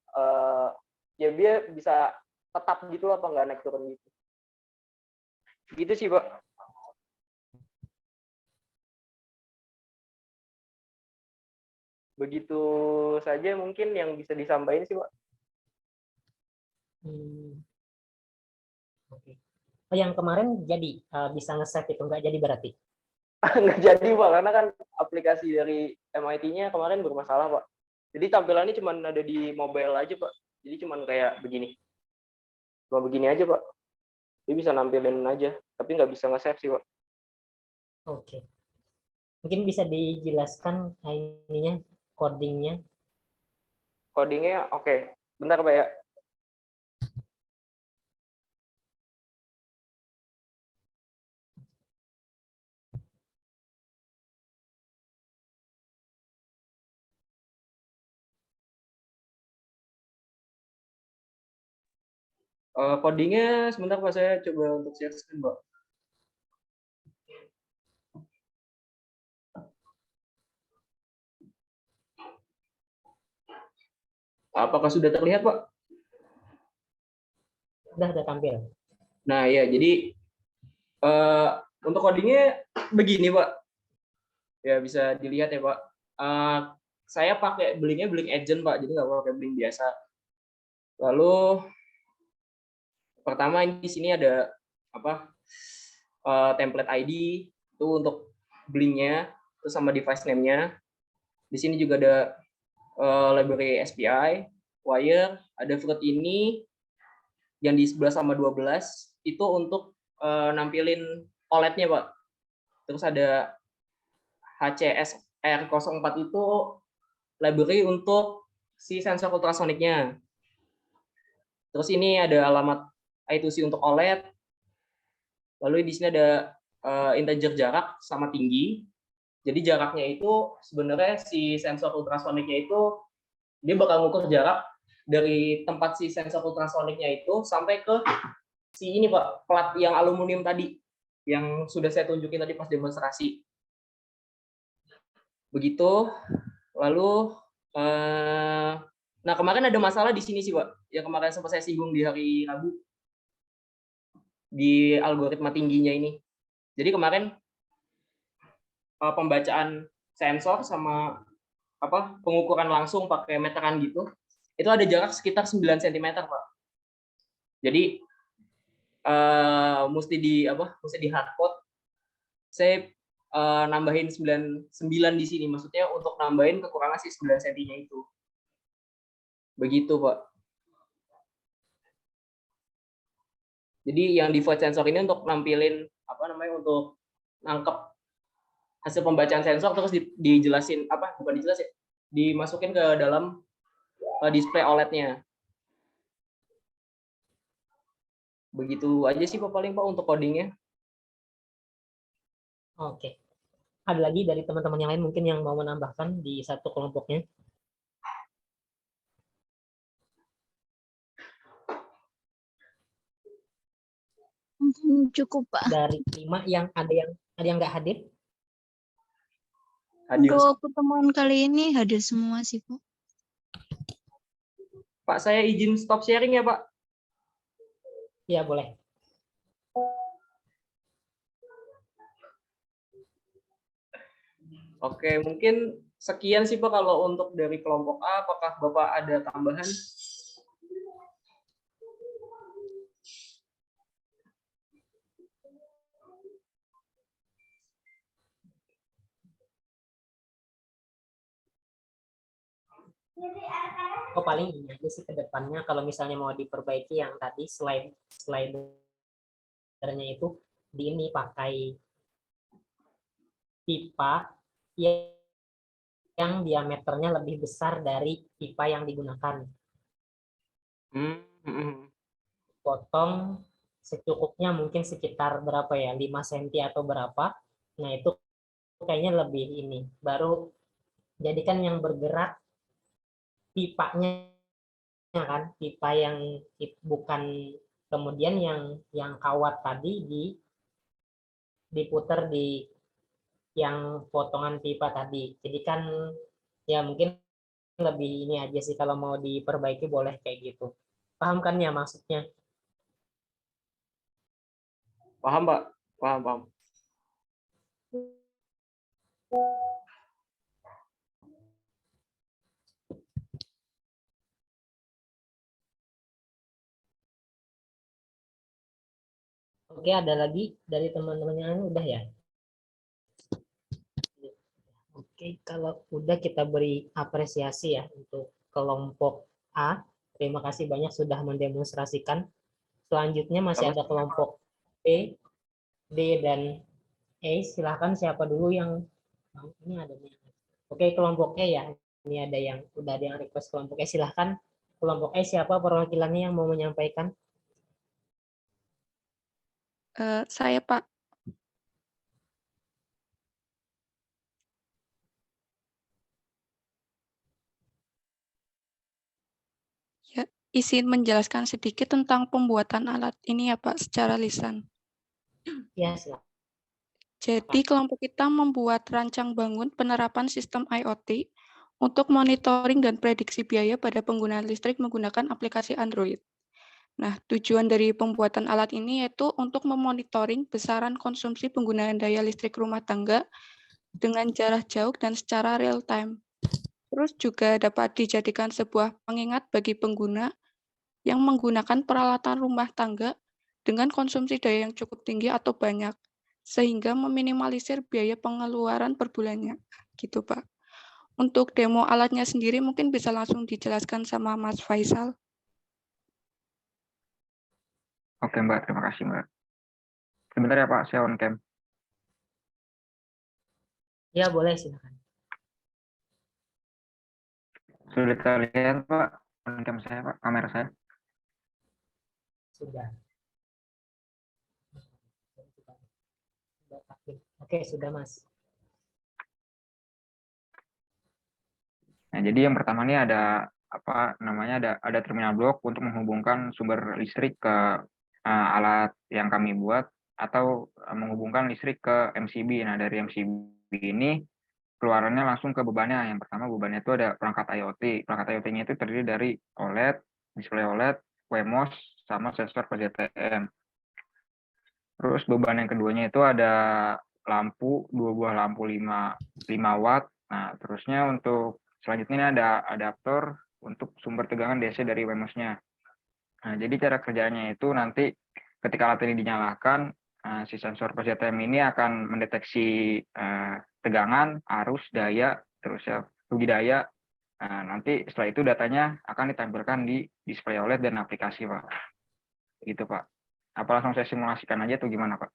Ya dia bisa tetap gitu loh, Pak, nggak naik turun gitu. Gitu sih, Pak. Begitu saja mungkin yang bisa disampaikan sih, Pak. Oke. Oh, yang kemarin jadi bisa nge-save itu, nggak jadi berarti? Nggak jadi, Pak, karena kan aplikasi dari MIT-nya kemarin bermasalah, Pak. Jadi tampilannya cuma ada di mobile aja, Pak. Jadi cuma kayak begini. Cuma begini aja, Pak. Dia bisa nampilin aja, tapi nggak bisa nge-save sih, Pak. Oke. Mungkin bisa dijelaskan ininya, codingnya. Codingnya oke. Bentar, Pak ya. Codingnya sebentar, Pak, saya coba untuk share screen, Pak. Apakah sudah terlihat, Pak? Udah tampil. Nah, ya, jadi untuk codingnya begini, Pak. Ya, bisa dilihat ya, Pak. Saya pakai Blink Agent, Pak, jadi nggak pakai Blink biasa. Lalu pertama di sini ada apa? Template ID itu untuk Blink-nya, terus sama device name-nya. Di sini juga ada library SPI, wire, ada fruit ini yang di 11 sama 12 itu untuk nampilin OLED-nya, Pak. Terus ada HCSR04 itu library untuk si sensor ultrasoniknya. Terus ini ada alamat I2C untuk OLED. Lalu di sini ada integer jarak sama tinggi. Jadi jaraknya itu sebenarnya si sensor ultrasoniknya itu dia bakal ngukur jarak dari tempat si sensor ultrasoniknya itu sampai ke si ini, Pak, plat yang aluminium tadi yang sudah saya tunjukin tadi pas demonstrasi. Begitu. Lalu nah kemarin ada masalah di sini sih, Pak. Yang kemarin sempat saya singgung di hari Rabu di algoritma tingginya ini. Jadi kemarin pembacaan sensor sama pengukuran langsung pakai meteran gitu, itu ada jarak sekitar 9 cm, Pak. Jadi mesti di hardcode. Saya nambahin 9 di sini, maksudnya untuk nambahin kekurangan si 9 cm-nya itu. Begitu, Pak. Jadi yang di void sensor ini untuk nampilin apa namanya, untuk nangkep hasil pembacaan sensor terus dijelasin apa, bukan dijelasin, dimasukin ke dalam display OLED-nya. Begitu aja sih Pak paling Pak untuk codingnya. Oke. Ada lagi dari teman-teman yang lain mungkin yang mau menambahkan di satu kelompoknya? Cukup Pak. Dari 5 yang ada yang nggak hadir? Hadir. Untuk pertemuan kali ini hadir semua sih Pak. Pak, saya izin stop sharing ya Pak. Ya, boleh. Oke, mungkin sekian sih Pak kalau untuk dari kelompok A. Apakah Bapak ada tambahan? Oh, paling ini aja sih ke depannya kalau misalnya mau diperbaiki yang tadi slidernya itu di ini pakai pipa yang diameternya lebih besar dari pipa yang digunakan. Potong secukupnya mungkin sekitar berapa ya, 5 cm atau berapa. Nah, itu kayaknya lebih ini. Baru jadikan yang bergerak pipanya kan, pipa yang bukan, kemudian yang kawat tadi diputar di yang potongan pipa tadi. Jadi kan ya mungkin lebih ini aja sih, kalau mau diperbaiki boleh kayak gitu. Paham kan ya maksudnya? Paham Pak? Paham. Oke, ada lagi dari teman-teman yang lain udah ya? Oke, kalau udah kita beri apresiasi ya untuk kelompok A. Terima kasih banyak sudah mendemonstrasikan. Selanjutnya masih ada kelompok B, D, dan E. Silahkan siapa dulu yang ini ada nih. Oke, kelompok E ya. Ini ada yang udah ada yang request kelompok E. Silahkan kelompok E, siapa perwakilannya yang mau menyampaikan? Saya Pak. Ya, izin menjelaskan sedikit tentang pembuatan alat ini ya Pak secara lisan. Ya, silakan. Jadi kelompok kita membuat rancang bangun penerapan sistem IoT untuk monitoring dan prediksi biaya pada penggunaan listrik menggunakan aplikasi Android. Nah, tujuan dari pembuatan alat ini yaitu untuk memonitoring besaran konsumsi penggunaan daya listrik rumah tangga dengan jarak jauh dan secara real time. Terus juga dapat dijadikan sebuah pengingat bagi pengguna yang menggunakan peralatan rumah tangga dengan konsumsi daya yang cukup tinggi atau banyak, sehingga meminimalisir biaya pengeluaran per bulannya. Gitu, Pak. Untuk demo alatnya sendiri mungkin bisa langsung dijelaskan sama Mas Faisal. Oke Mbak, terima kasih Mbak. Sebentar ya Pak, saya on cam. Ya, boleh silakan. Sudah terlihat Pak, on cam saya Pak, kamera saya. Sudah. Oke, sudah Mas. Nah, jadi yang pertama ini ada apa namanya, ada terminal blok untuk menghubungkan sumber listrik ke alat yang kami buat atau menghubungkan listrik ke MCB. Nah, dari MCB ini keluarannya langsung ke bebannya. Yang pertama bebannya itu ada perangkat IoT. Perangkat IoT-nya itu terdiri dari OLED, display OLED, WMOS, sama sensor PJTM. Terus beban yang keduanya itu ada lampu, 2 buah lampu 5 watt. Nah, terusnya untuk selanjutnya ini ada adaptor untuk sumber tegangan DC dari WMOS-nya. Nah, jadi cara kerjanya itu nanti ketika alat ini dinyalakan, si sensor PJTM ini akan mendeteksi tegangan, arus, daya, terus ya rugi daya. Nanti setelah itu datanya akan ditampilkan di display OLED dan aplikasi, Pak. Gitu, Pak. Apa langsung saya simulasikan aja atau gimana, Pak?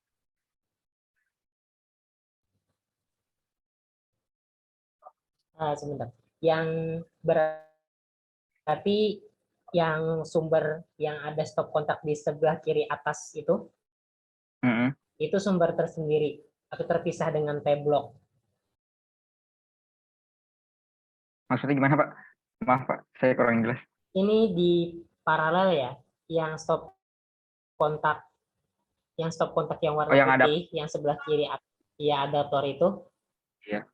Sebentar. Yang berarti yang sumber yang ada stop kontak di sebelah kiri atas itu sumber tersendiri atau terpisah dengan T-block. Maksudnya gimana, Pak? Maaf, Pak, saya kurang jelas. Ini di paralel ya, yang stop kontak yang warna Oh, yang putih, yang sebelah kiri ya adaptor itu. Iya.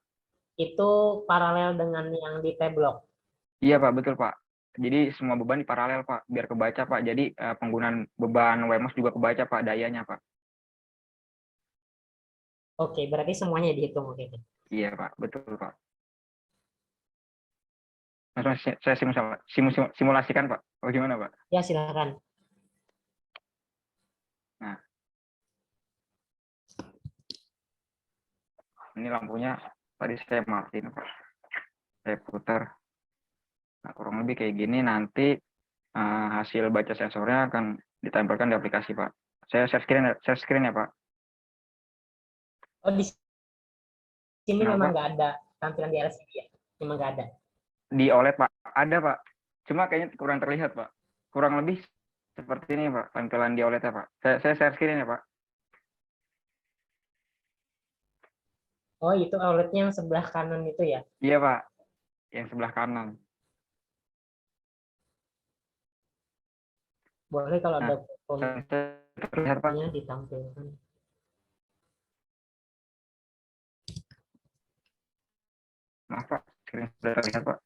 Itu paralel dengan yang di T-block. Iya, Pak, betul, Pak. Jadi semua beban di paralel, Pak, biar kebaca, Pak. Jadi penggunaan beban WMOS juga kebaca, Pak, dayanya, Pak. Oke, berarti semuanya dihitung. Oke. Iya, Pak, betul, Pak. Langsung saya simulasikan, Pak. Oh, gimana, Pak? Ya, silakan. Nah, ini lampunya tadi saya matiin, Pak. Saya putar. Nah, kurang lebih kayak gini, nanti hasil baca sensornya akan ditempelkan di aplikasi, Pak. Saya share screen ya, Pak. Oh, di sini Kenapa? memang nggak ada tampilan di LCD ya? Memang nggak ada. Di OLED, Pak. Ada, Pak. Cuma kayaknya kurang terlihat, Pak. Kurang lebih seperti ini, Pak, tampilan di OLED-nya, Pak. Saya share screen ya, Pak. Oh, itu OLED-nya yang sebelah kanan itu ya? Iya, Pak. Yang sebelah kanan. Boleh kalau ada terlihat, Pak. ditampilkan. Maaf, Pak. Screen sudah terlihat, Pak.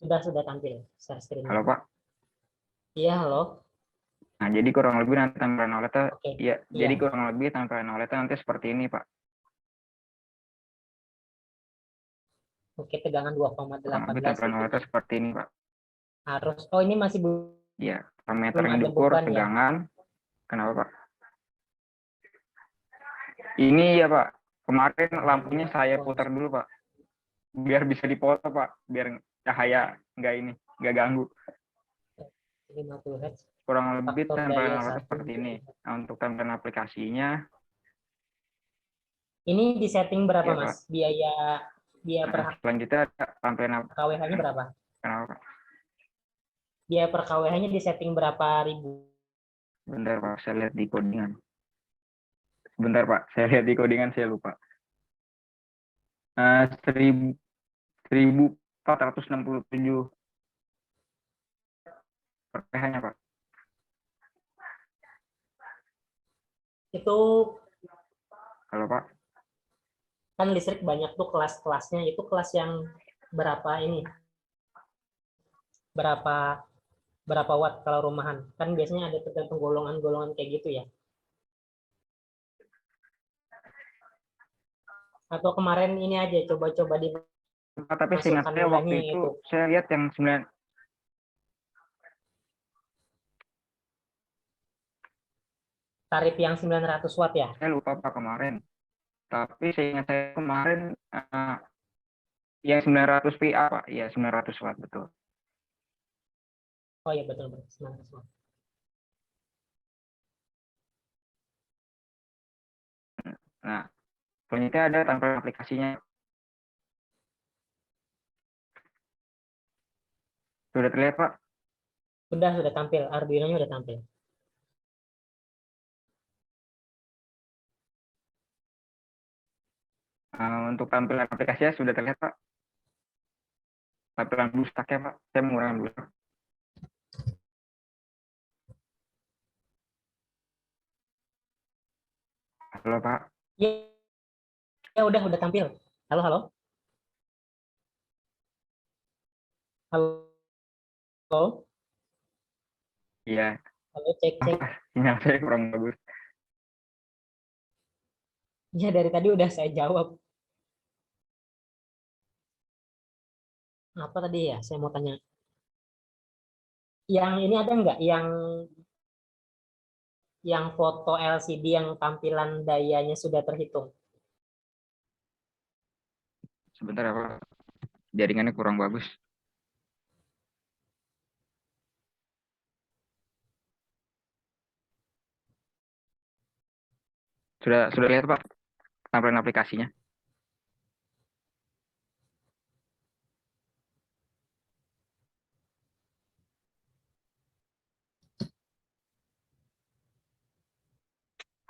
Sudah tampil share screen. Halo, Pak. Iya, halo. Nah, jadi kurang lebih nanti tampilan OLED-nya, Iya. jadi kurang lebih tampilan OLED-nya nanti seperti ini, Pak. Oke, tegangan 2,18. Kurang lebih tampilan OLED-nya seperti ini, Pak. Harus. Oh, ini masih belum. Iya, parameter yang ada diukur, beban ya? tegangan. Kenapa, Pak? Ini ya, Pak. Kemarin lampunya saya putar dulu, Pak. Biar bisa dipoto, Pak. Biar cahaya nggak ganggu. 50 Hz. Kurang lebih Faktor tampilan daya OLED 1. seperti ini. Nah, untuk tampilan aplikasinya, Ini di setting berapa, Iya, Mas? Biaya per selanjutnya tampilan KWH-nya berapa? Kenapa, Pak? Biaya per KWH-nya di setting berapa ribu? Bentar, Pak, saya lihat di codingan. Bentar, Pak, saya lihat di codingan, saya lupa. 1467 per PH-nya, Pak. Itu Halo, Pak. kan listrik banyak tuh kelas-kelasnya. Itu kelas yang berapa ini? Berapa watt kalau rumahan? Kan biasanya ada tergantung golongan-golongan kayak gitu ya. Atau kemarin ini aja coba-coba di Tapi seingat saya waktu itu saya lihat yang 9 tarif yang 900 watt ya? Saya lupa, Pak, kemarin. Tapi seingat saya kemarin yang 900 VA, Pak. Iya, 900 watt, betul. Oh iya, betul. 900 watt. Nah, selanjutnya ada tampilan aplikasinya. Sudah terlihat, Pak? Sudah tampil. Arduino-nya sudah tampil. Untuk tampilan aplikasinya sudah terlihat, Pak? Tampilan BlueStack-nya, Pak. Saya menggunakan BlueStack. Halo, Pak. Ya, udah tampil. Halo. Halo. Iya. Halo, cek. Sinyal saya kurang bagus. Ya, dari tadi udah saya jawab. Apa tadi ya? Saya mau tanya. Yang ini ada nggak? Yang foto LCD yang tampilan dayanya sudah terhitung? Sebentar ya, Pak. Jaringannya kurang bagus. Sudah lihat Pak tampilan aplikasinya?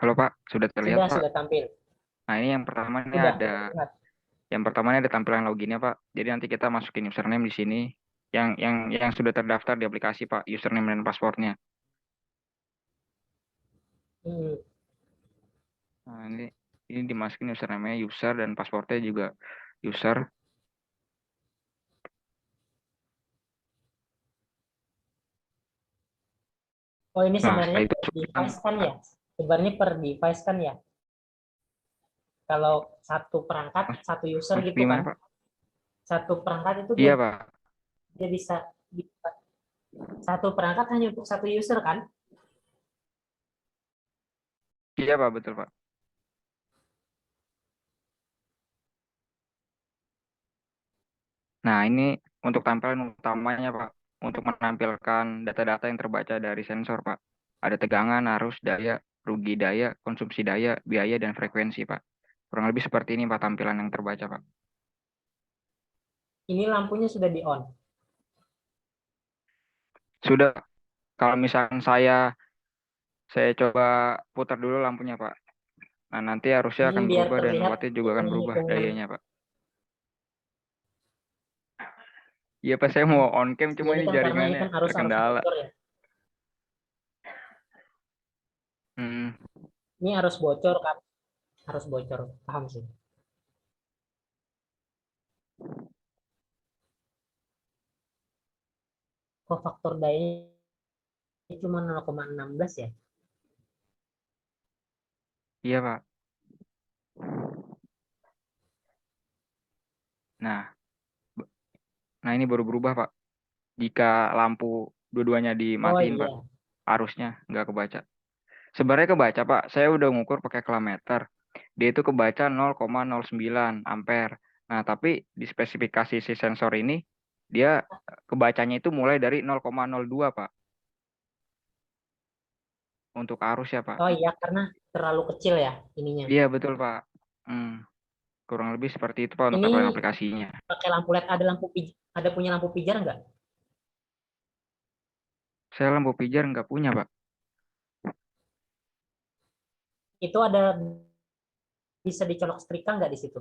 Halo Pak, sudah terlihat Pak? Sudah tampil. Nah, ini yang pertama ini Sudah ada terlihat. tampilan loginnya Pak. Jadi nanti kita masukin username di sini yang sudah terdaftar di aplikasi Pak, username dan passwordnya. Hmm. Nah, ini dimasukin username-nya user dan passwordnya juga user. Oh, ini Nah, sebenarnya setelah itu per device kan ya? Sebenarnya per device kan ya? Kalau satu perangkat, satu user gitu gimana kan? Pak? Satu perangkat itu Iya Pak. dia bisa satu perangkat hanya untuk satu user kan? Iya Pak, betul Pak. Nah, ini untuk tampilan utamanya Pak. Untuk menampilkan data-data yang terbaca dari sensor Pak. Ada tegangan, arus, daya, rugi daya, konsumsi daya, biaya, dan frekuensi Pak. Kurang lebih seperti ini Pak tampilan yang terbaca Pak. Ini lampunya sudah di on. Sudah, kalau misalkan saya coba putar dulu lampunya Pak. Nah, nanti arusnya akan Biar berubah dan terlihat wattnya juga akan berubah hitungan. dayanya Pak. Iya Pak, saya mau on cam cuma Jadi ini kan karena ini jaringannya kan arus terkendala. bocor ya. Ini arus bocor kan? Arus bocor, paham sih. Kok faktor dayanya cuma 0,16 ya? Iya Pak. Nah ini baru berubah Pak. Jika lampu dua-duanya dimatiin Pak, arusnya nggak kebaca. Sebenarnya kebaca Pak, saya udah ngukur pakai kilometer. Dia itu kebaca 0,09 ampere. Nah tapi di spesifikasi si sensor ini, dia kebacanya itu mulai dari 0,02 Pak. Untuk arus ya Pak. Oh iya, karena terlalu kecil ya ininya. Iya betul Pak. Kurang lebih seperti itu Pak untuk Ini tampilan aplikasinya. pakai lampu LED, ada punya lampu pijar nggak? Saya lampu pijar nggak punya Pak. Itu ada bisa dicolok setrika nggak di situ?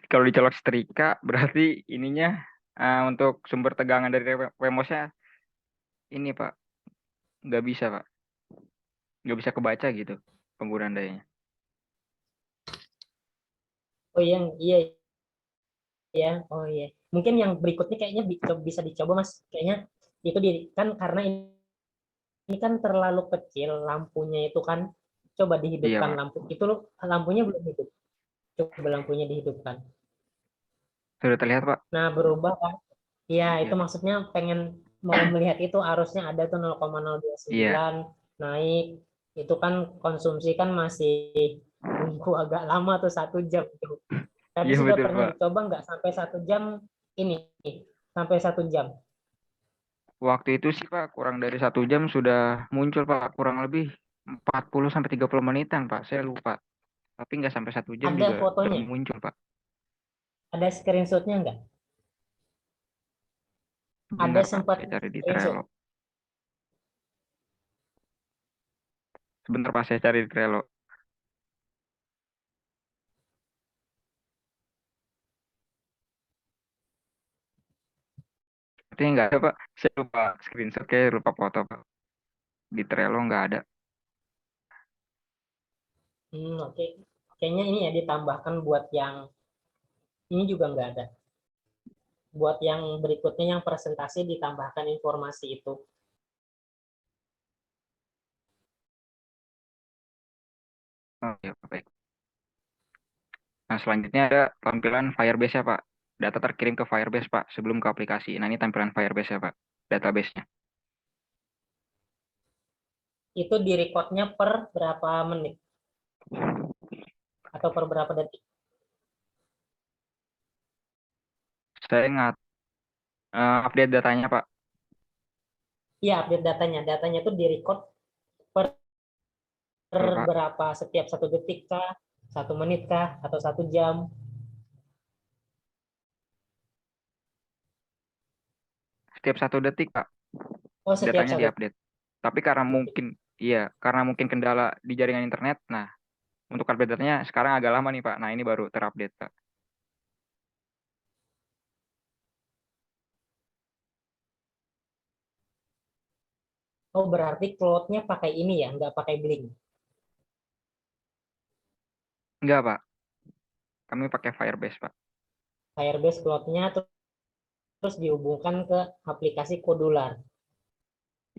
Kalau dicolok setrika berarti ininya untuk sumber tegangan dari remosnya ini Pak nggak bisa Pak, nggak bisa kebaca gitu penggunaan dayanya. Oh iya, iya, iya, oh iya. Mungkin yang berikutnya kayaknya bisa dicoba Mas. Kayaknya itu kan karena ini kan terlalu kecil lampunya itu kan. Coba dihidupkan lampu. Itu lampunya belum hidup. Coba lampunya dihidupkan. Sudah terlihat Pak? Nah, berubah kan? Iya, itu maksudnya pengen mau melihat itu arusnya ada tuh 0,029 naik. Itu kan konsumsi kan masih nunggu agak lama tuh 1 jam tuh. Tadi sudah betul, pernah Pak. dicoba nggak sampai 1 jam ini? Sampai 1 jam. Waktu itu sih Pak kurang dari 1 jam sudah muncul Pak, kurang lebih 40 sampai 30 menitan Pak, saya lupa. Tapi nggak sampai 1 jam Ada juga fotonya? udah muncul Pak. Ada screenshotnya nggak? Benar, Ada sempat Pak, saya cari di screenshot. Trello. Sebentar Pak, saya cari di Trello. Artinya nggak ada Pak, saya lupa screenshot, kayak lupa foto Pak. Di Trello nggak ada. Oke. Kayaknya ini ya ditambahkan buat yang ini juga nggak ada. Buat yang berikutnya yang presentasi ditambahkan informasi itu. Oh, ya, baik. Nah, selanjutnya ada tampilan Firebase ya Pak. Data terkirim ke Firebase Pak sebelum ke aplikasi. Nah, ini tampilan Firebase ya Pak, database-nya. Itu di recordnya per berapa menit? Atau per berapa detik? Saya ingat update datanya Pak. Iya, update datanya. Datanya itu di record per Pak. berapa? Setiap 1 detik kah? 1 menit kah? Atau 1 jam? Setiap 1 detik, Pak. Oh, setiap Datanya 1 diupdate. Tapi karena mungkin kendala di jaringan internet, nah untuk update datanya sekarang agak lama nih Pak. Nah ini baru terupdate Pak. Oh, berarti cloud-nya pakai ini ya, nggak pakai Blink. Enggak Pak, kami pakai Firebase Pak. Firebase cloud-nya terus dihubungkan ke aplikasi Kodular.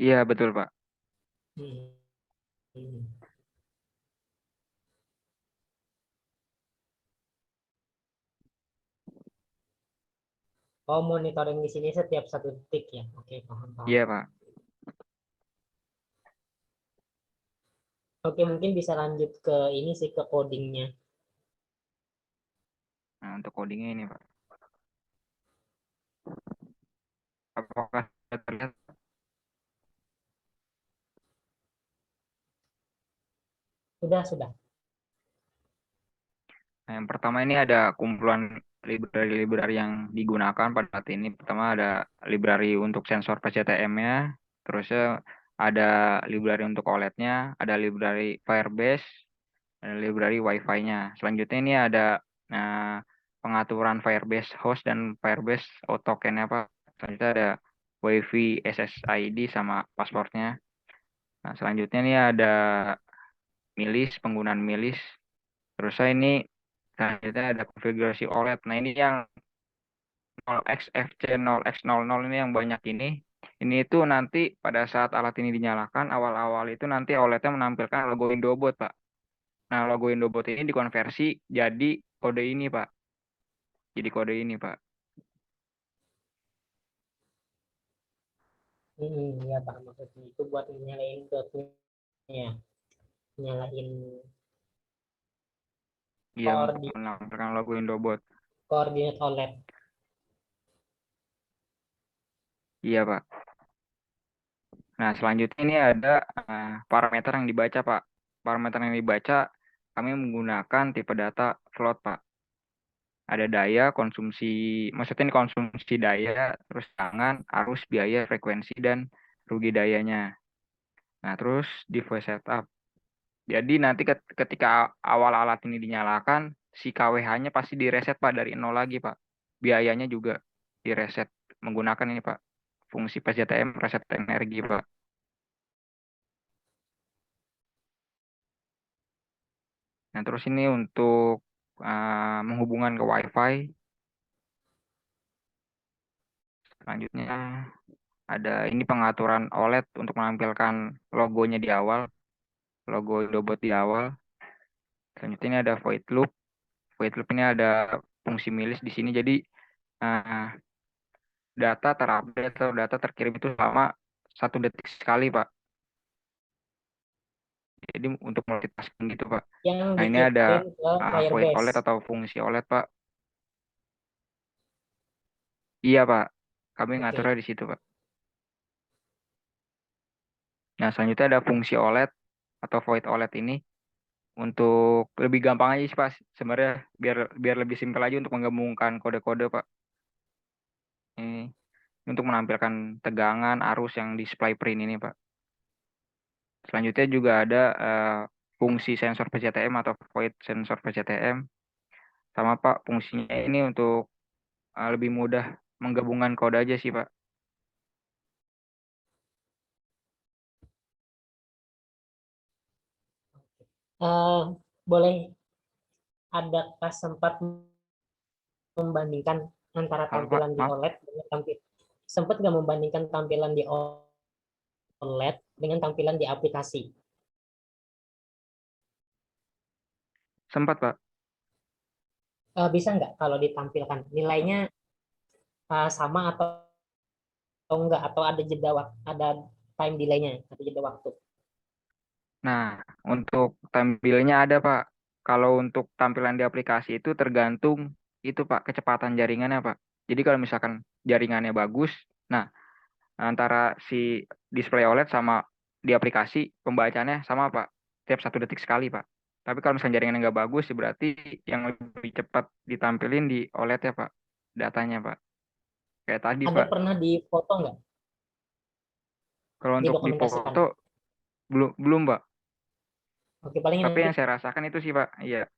Iya betul Pak. Hmm. Hmm. Oh, monitoring di sini setiap 1 detik ya. Oke, paham. Iya Pak. Oke, mungkin bisa lanjut ke ini sih, ke codingnya. Nah untuk codingnya ini Pak. Apakah sudah terlihat? Sudah. Nah, yang pertama ini ada kumpulan library yang digunakan pada saat ini. Pertama ada library untuk sensor PCTM-nya, terusnya ada library untuk OLED-nya, ada library Firebase, ada library Wi-Fi-nya. Selanjutnya ini ada pengaturan Firebase host dan Firebase autoken-nya Pak. Selanjutnya ada Wi-Fi SSID sama passwordnya. Nah, selanjutnya ini ada milis, penggunaan milis. Terus ini selanjutnya ada konfigurasi OLED. Nah, ini yang 0xFC 0x00 ini yang banyak ini. Ini itu nanti pada saat alat ini dinyalakan, awal-awal itu nanti OLED-nya menampilkan logo Indobot, Pak. Nah, logo Indobot ini dikonversi jadi kode ini, Pak. Jadi kode ini, Pak. Ya, Pak, maksudnya itu buat nyalain dotnya. Nyalain Iya, menampilkan logo Indobot. koordinat OLED. Iya, Pak. Nah, selanjutnya ini ada parameter yang dibaca, Pak. Parameter yang dibaca, kami menggunakan tipe data float, Pak. Ada daya, konsumsi, maksudnya ini konsumsi daya, terus tangan, arus, biaya, frekuensi, dan rugi dayanya. Nah, terus device setup. Jadi nanti ketika awal alat ini dinyalakan, si KWH-nya pasti direset, Pak, dari nol lagi, Pak. Biayanya juga direset menggunakan ini, Pak. Fungsi PJTM reset energi, Pak. Nah, terus ini untuk menghubungkan ke Wi-Fi. Selanjutnya ada ini pengaturan OLED untuk menampilkan logonya di awal, logo Indobot di awal. Selanjutnya ini ada void loop. Void loop ini ada fungsi milis di sini. Jadi data terupdate atau data terkirim itu selama 1 detik sekali, Pak. Jadi untuk multitasking gitu, Pak. Nah, ini ada void OLED atau fungsi OLED, Pak. Iya, Pak. Kami ngaturnya di situ, Pak. Nah, selanjutnya ada fungsi OLED atau void OLED ini. Untuk lebih gampang aja sih, Pak. Sebenarnya biar lebih simpel aja untuk menggabungkan kode-kode, Pak. Ini untuk menampilkan tegangan, arus yang display print ini, Pak. Selanjutnya juga ada fungsi sensor PCTM atau void sensor PCTM. Sama, Pak, fungsinya ini untuk lebih mudah menggabungkan kode aja sih, Pak. Boleh adakah sempat membandingkan antara tampilan di OLED dengan sempat nggak membandingkan tampilan di OLED dengan tampilan di aplikasi? Sempat, Pak. Bisa nggak kalau ditampilkan nilainya sama atau enggak, atau ada jeda waktu, ada time delay-nya, ada jeda waktu? Nah, untuk tampilnya ada, Pak. Kalau untuk tampilan di aplikasi itu tergantung itu, Pak, kecepatan jaringannya, Pak. Jadi kalau misalkan jaringannya bagus, nah antara si display OLED sama di aplikasi pembacaannya sama, Pak. tiap 1 detik sekali, Pak. Tapi kalau misalnya jaringan nggak bagus, ya berarti yang lebih cepat ditampilin di OLED ya, Pak. Datanya, Pak. Kayak tadi, Ada Pak. pernah difoto nggak? Kalau untuk di Didokumentasikan? foto, belum, Pak. Oke, paling Tapi nanti yang saya rasakan itu sih, Pak. Iya,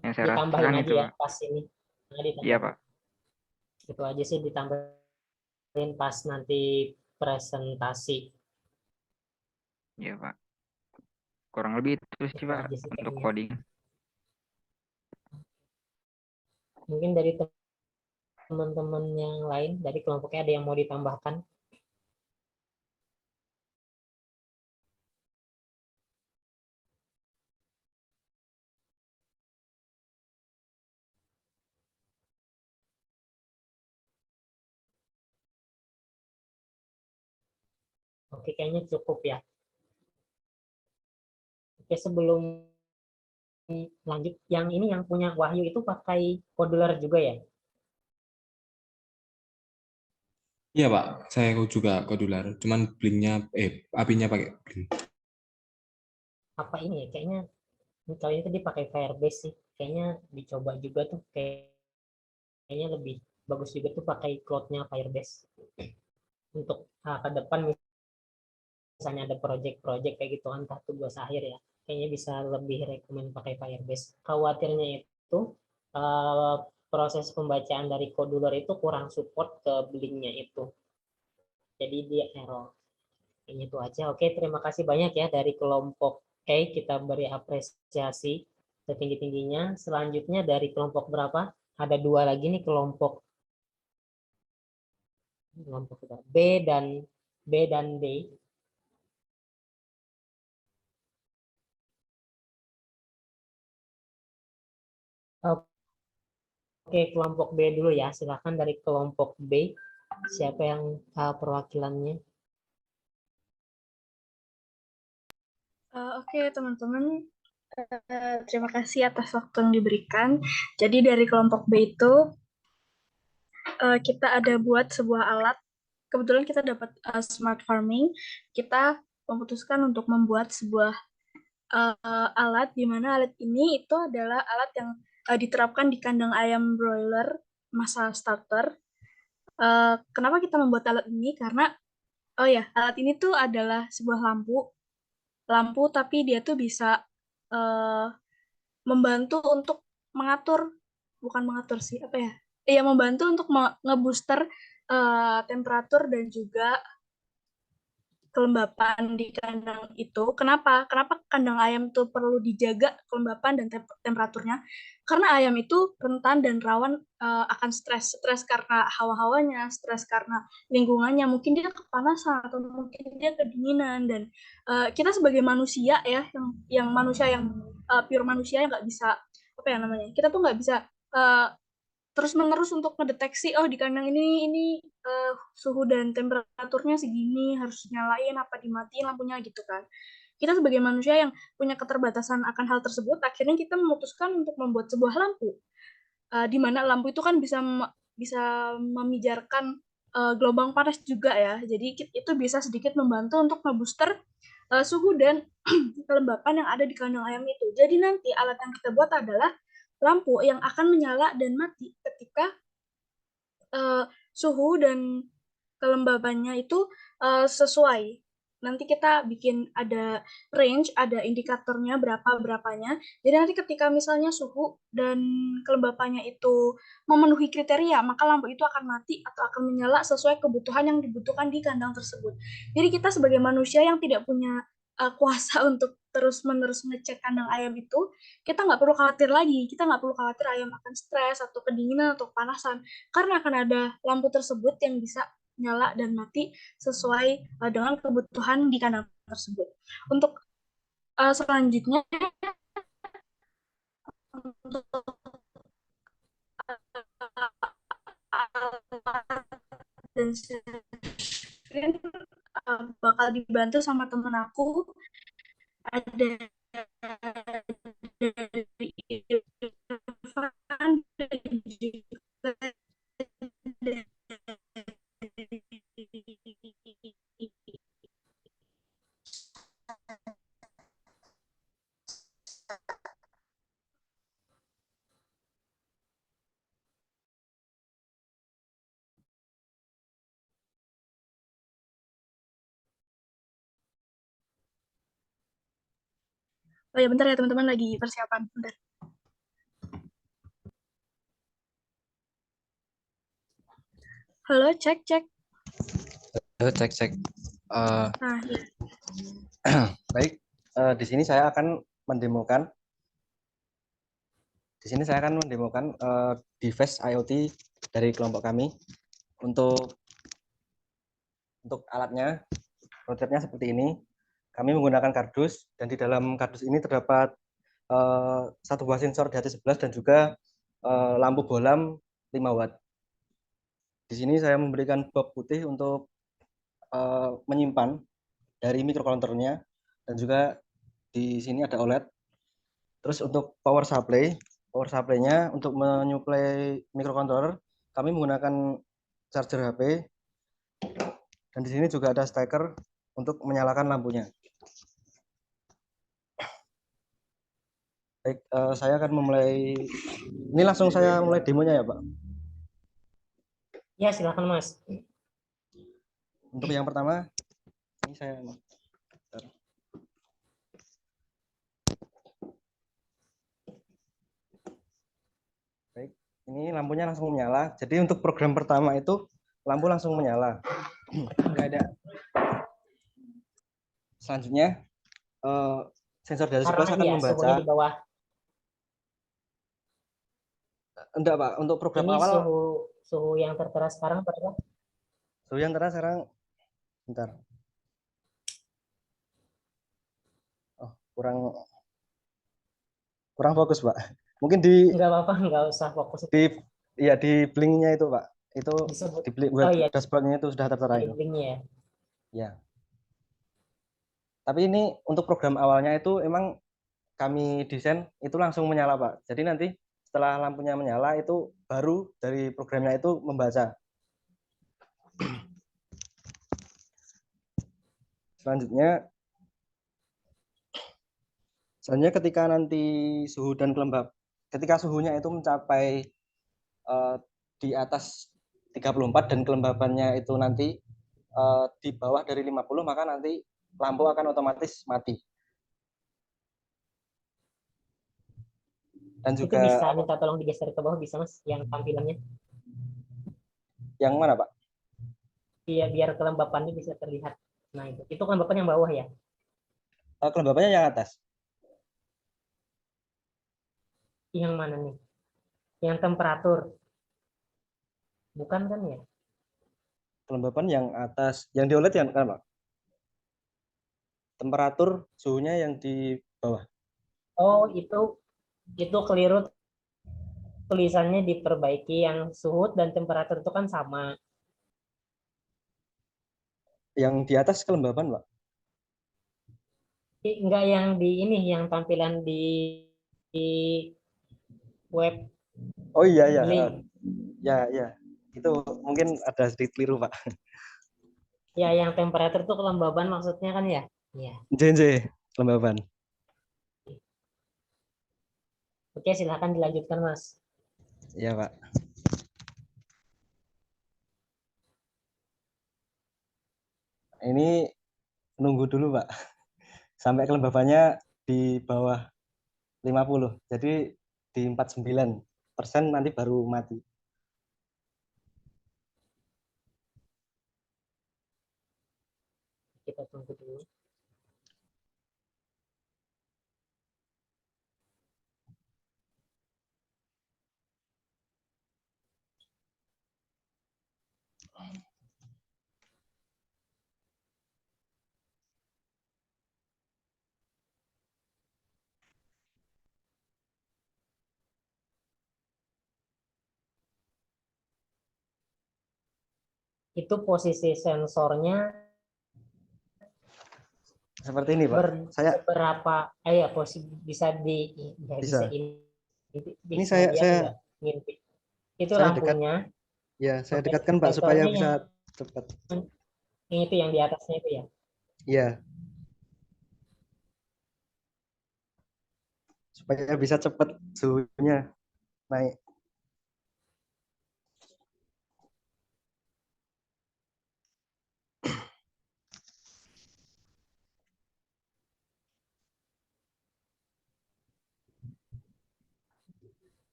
yang saya ditambahin rasakan aja itu, ya Pak. pas ini. Nah, Iya, ditambahin. Pak. Itu aja sih ditambahin pas nanti presentasi. Iya, Pak. Kurang lebih itu sih, Itu Pak, aja sih untuk kayaknya. coding. Mungkin dari teman-teman yang lain, dari kelompoknya ada yang mau ditambahkan? Oke, kayaknya cukup ya. Oke, sebelum lanjut, yang ini yang punya Wahyu itu pakai kodular juga ya? Iya Pak, saya juga kodular, cuman blinknya, apinya pakai blink. Apa ini ya? Kayaknya kalau ini tadi pakai Firebase sih. Kayaknya dicoba juga tuh. Kayaknya lebih bagus juga tuh pakai cloud-nya Firebase. Untuk ke depan misalnya ada project-project kayak gitu kan, entah tugas akhir ya. Kayaknya bisa lebih rekomend pakai Firebase. Khawatirnya itu proses pembacaan dari kodular itu kurang support ke blinknya itu. Jadi dia error. Ini itu aja. Oke, terima kasih banyak ya dari kelompok A. Kita beri apresiasi setinggi-tingginya. Selanjutnya dari kelompok berapa? Ada 2 lagi nih, kelompok B dan D. Oke, kelompok B dulu ya. Silakan dari kelompok B. Siapa yang perwakilannya? Oke, teman-teman. Terima kasih atas waktu yang diberikan. Jadi dari kelompok B itu kita ada buat sebuah alat. Kebetulan kita dapat smart farming. Kita memutuskan untuk membuat sebuah alat, di mana alat ini itu adalah alat yang diterapkan di kandang ayam broiler masa starter. Kenapa kita membuat alat ini? Karena alat ini tuh adalah sebuah lampu, tapi dia tuh bisa membantu untuk mengatur, bukan mengatur sih, apa ya? Iya, membantu untuk ngebooster temperatur dan juga kelembapan di kandang itu. Kenapa? Kenapa kandang ayam itu perlu dijaga kelembapan dan temperaturnya? Karena ayam itu rentan dan rawan akan stres. Stres karena hawa-hawanya, stres karena lingkungannya. Mungkin dia kepanasan atau mungkin dia kedinginan. Dan kita sebagai manusia ya, yang manusia yang pure manusia yang nggak bisa, apa ya namanya? Kita tuh nggak bisa terus-menerus untuk mendeteksi, oh di kandang ini suhu dan temperaturnya segini, harus nyalain apa dimatiin lampunya gitu kan. Kita sebagai manusia yang punya keterbatasan akan hal tersebut, akhirnya kita memutuskan untuk membuat sebuah lampu, di mana lampu itu kan bisa memijarkan gelombang panas juga ya. Jadi itu bisa sedikit membantu untuk ngebooster suhu dan kelembapan yang ada di kandang ayam itu. Jadi nanti alat yang kita buat adalah lampu yang akan menyala dan mati ketika suhu dan kelembabannya itu sesuai. Nanti kita bikin ada range, ada indikatornya berapanya. Jadi nanti ketika misalnya suhu dan kelembapannya itu memenuhi kriteria, maka lampu itu akan mati atau akan menyala sesuai kebutuhan yang dibutuhkan di kandang tersebut. Jadi kita sebagai manusia yang tidak punya kuasa untuk terus-menerus ngecek kandang ayam itu, kita nggak perlu khawatir lagi. Kita nggak perlu khawatir ayam akan stres atau kedinginan atau kepanasan, karena akan ada lampu tersebut yang bisa nyala dan mati sesuai dengan kebutuhan di kandang tersebut. Untuk selanjutnya, untuk dan screen bakal dibantu sama temen aku, ada dari Irfan dan juga dari Oh ya bentar ya teman-teman, lagi persiapan. Bentar. Halo, cek cek. Halo, cek cek. Nah, ya. Baik, di sini saya akan mendemokan. Device IoT dari kelompok kami. Untuk alatnya, konsepnya seperti ini. Kami menggunakan kardus, dan di dalam kardus ini terdapat satu buah sensor DHT11 dan juga lampu bohlam 5 watt. Di sini saya memberikan box putih untuk menyimpan dari microcontrollernya, dan juga di sini ada OLED. Terus untuk power supply-nya untuk menyuplai microcontroller kami menggunakan charger HP, dan di sini juga ada steker untuk menyalakan lampunya. Baik, saya akan memulai. Ini langsung saya mulai demonya ya, Pak. Ya, silakan Mas. Untuk yang pertama, ini saya. Baik, ini lampunya langsung menyala. Jadi untuk program pertama itu lampu langsung menyala. Enggak ada. Selanjutnya sensor dari sebelah akan membaca. Suhunya di bawah. Enggak, Pak. Untuk program Ini awal suhu yang tertera sekarang berapa? Suhu yang tertera sekarang, bentar. Oh, kurang fokus, Pak. Mungkin Enggak apa-apa, enggak usah fokus. Di blinknya itu, Pak. Itu di blink buat dashboardnya itu sudah tertera itu. Blinknya ya. Tapi ini untuk program awalnya itu emang kami desain itu langsung menyala, Pak. Jadi nanti setelah lampunya menyala itu baru dari programnya itu membaca. Selanjutnya ketika nanti suhu dan ketika suhunya itu mencapai di atas 34 dan kelembabannya itu nanti di bawah dari 50, maka nanti lampu akan otomatis mati. Dan juga itu bisa minta tolong digeser ke bawah, bisa Mas, yang tampilannya. Yang mana, Pak? Iya, biar kelembapannya bisa terlihat. Nah, itu kelembapan yang bawah ya. Kelembapannya yang atas. Yang mana nih? Yang temperatur. Bukan kan ya? Kelembapan yang atas, yang di OLED yang kan, Pak? Temperatur suhunya yang di bawah. Oh, itu keliru, tulisannya diperbaiki, yang suhu dan temperatur itu kan sama. Yang di atas kelembapan, Pak? Enggak, yang di ini, yang tampilan di web. Oh iya ya. Ya. Itu mungkin ada sedikit keliru, Pak. Ya, yang temperatur itu kelembaban maksudnya kan ya? Iya. JNJ, kelembaban. Oke, silakan dilanjutkan, Mas. Iya, Pak. Ini nunggu dulu, Pak. Sampai kelembabannya di bawah 50. Jadi di 49% nanti baru mati. Kita tunggu dulu. Itu posisi sensornya seperti ini, Pak. Berapa? Ya, bisa bisa ini saya ngintip. Itu saya lampunya. Saya dekatkan, Pak, supaya bisa cepat. Ini itu yang di atasnya itu ya? Iya. Supaya bisa cepat suhunya naik.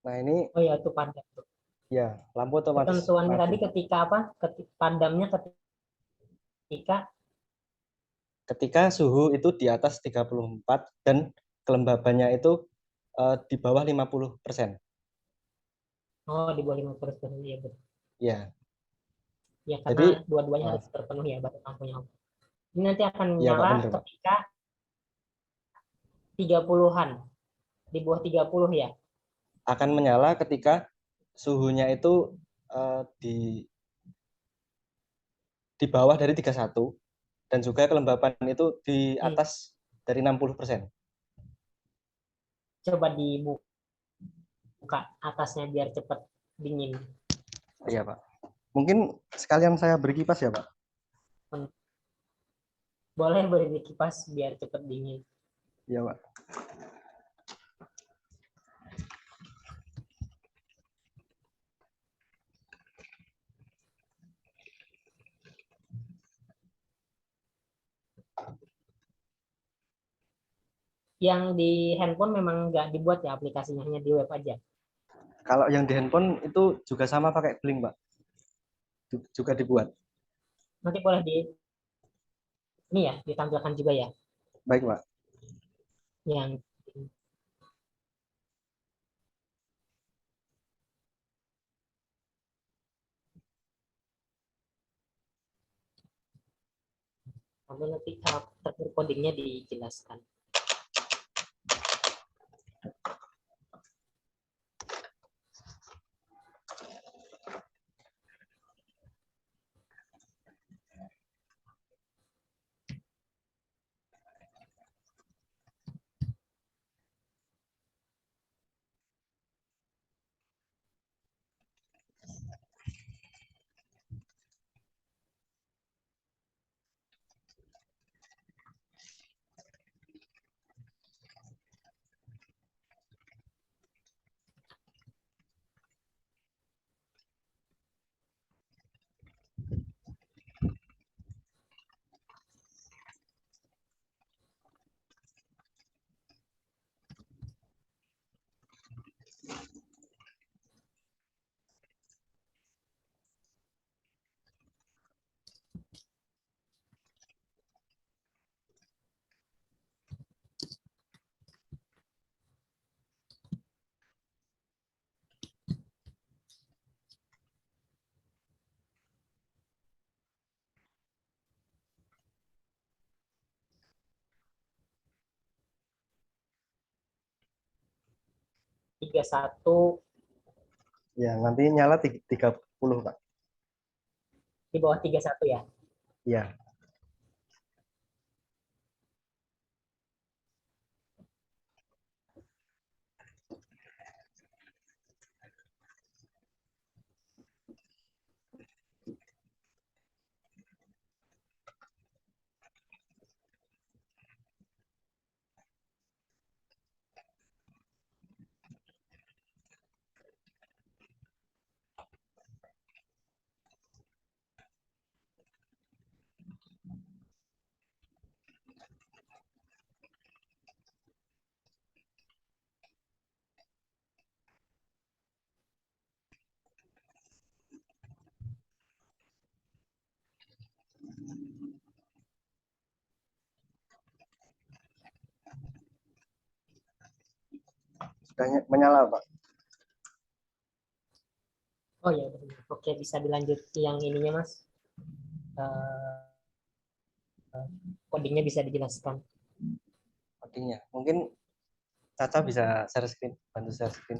Nah, ini Oh ya, itu padam. ya lampu otomatis Ketentuannya tadi mati. ketika apa? Padamnya ketika Ketika suhu itu di atas 34 dan kelembabannya itu di bawah 50%. di bawah 50%, ya betul. Ya, Ya jadi karena dua-duanya harus terpenuhi ya baru lampunya. Ini nanti akan ya Pak, nyala bener Pak. ketika 30-an. Di bawah 30 ya. Akan menyala ketika suhunya itu di bawah dari 31 dan juga kelembapan itu di atas dari 60%. Coba dibuka atasnya biar cepat dingin. Iya Pak. Mungkin sekalian saya beri kipas ya Pak. Boleh beri kipas biar cepat dingin. Iya Pak. Yang di handphone memang nggak dibuat ya aplikasinya, hanya di web aja. Kalau yang di handphone itu juga sama pakai Blink Pak. Juga dibuat. Nanti boleh ini ya ditampilkan juga ya. Baik Pak. Yang nanti karakter codingnya dijelaskan. satu Ya, nanti nyala 30 Pak. di bawah 31 ya. Ya. Sudah menyala Pak. Oh ya, oke bisa dilanjut yang ininya Mas. Codingnya bisa dijelaskan. Codingnya. Mungkin Caca bisa share screen, bantu share screen.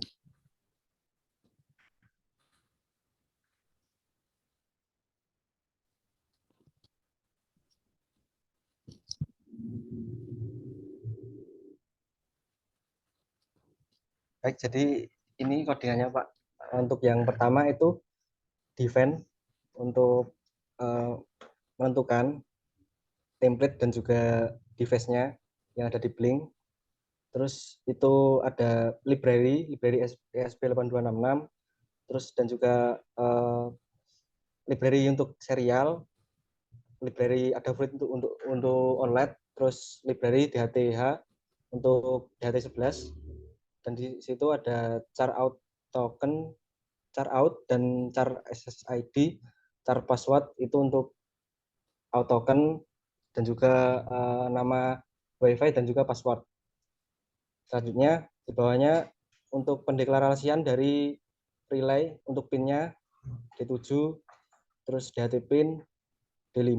Baik, jadi ini codingannya Pak. Untuk yang pertama itu define untuk menentukan template dan juga device-nya yang ada di Blink. Terus itu ada library ESP8266. Terus dan juga library untuk serial, library Adafruit untuk OnLED, terus library DHT-H untuk DHT11. Dan di situ ada char out token, char out, dan char SSID, char password itu untuk out token, dan juga nama WiFi dan juga password. Selanjutnya di bawahnya untuk pendeklarasian dari relay untuk pinnya D7, terus DHT pin D5.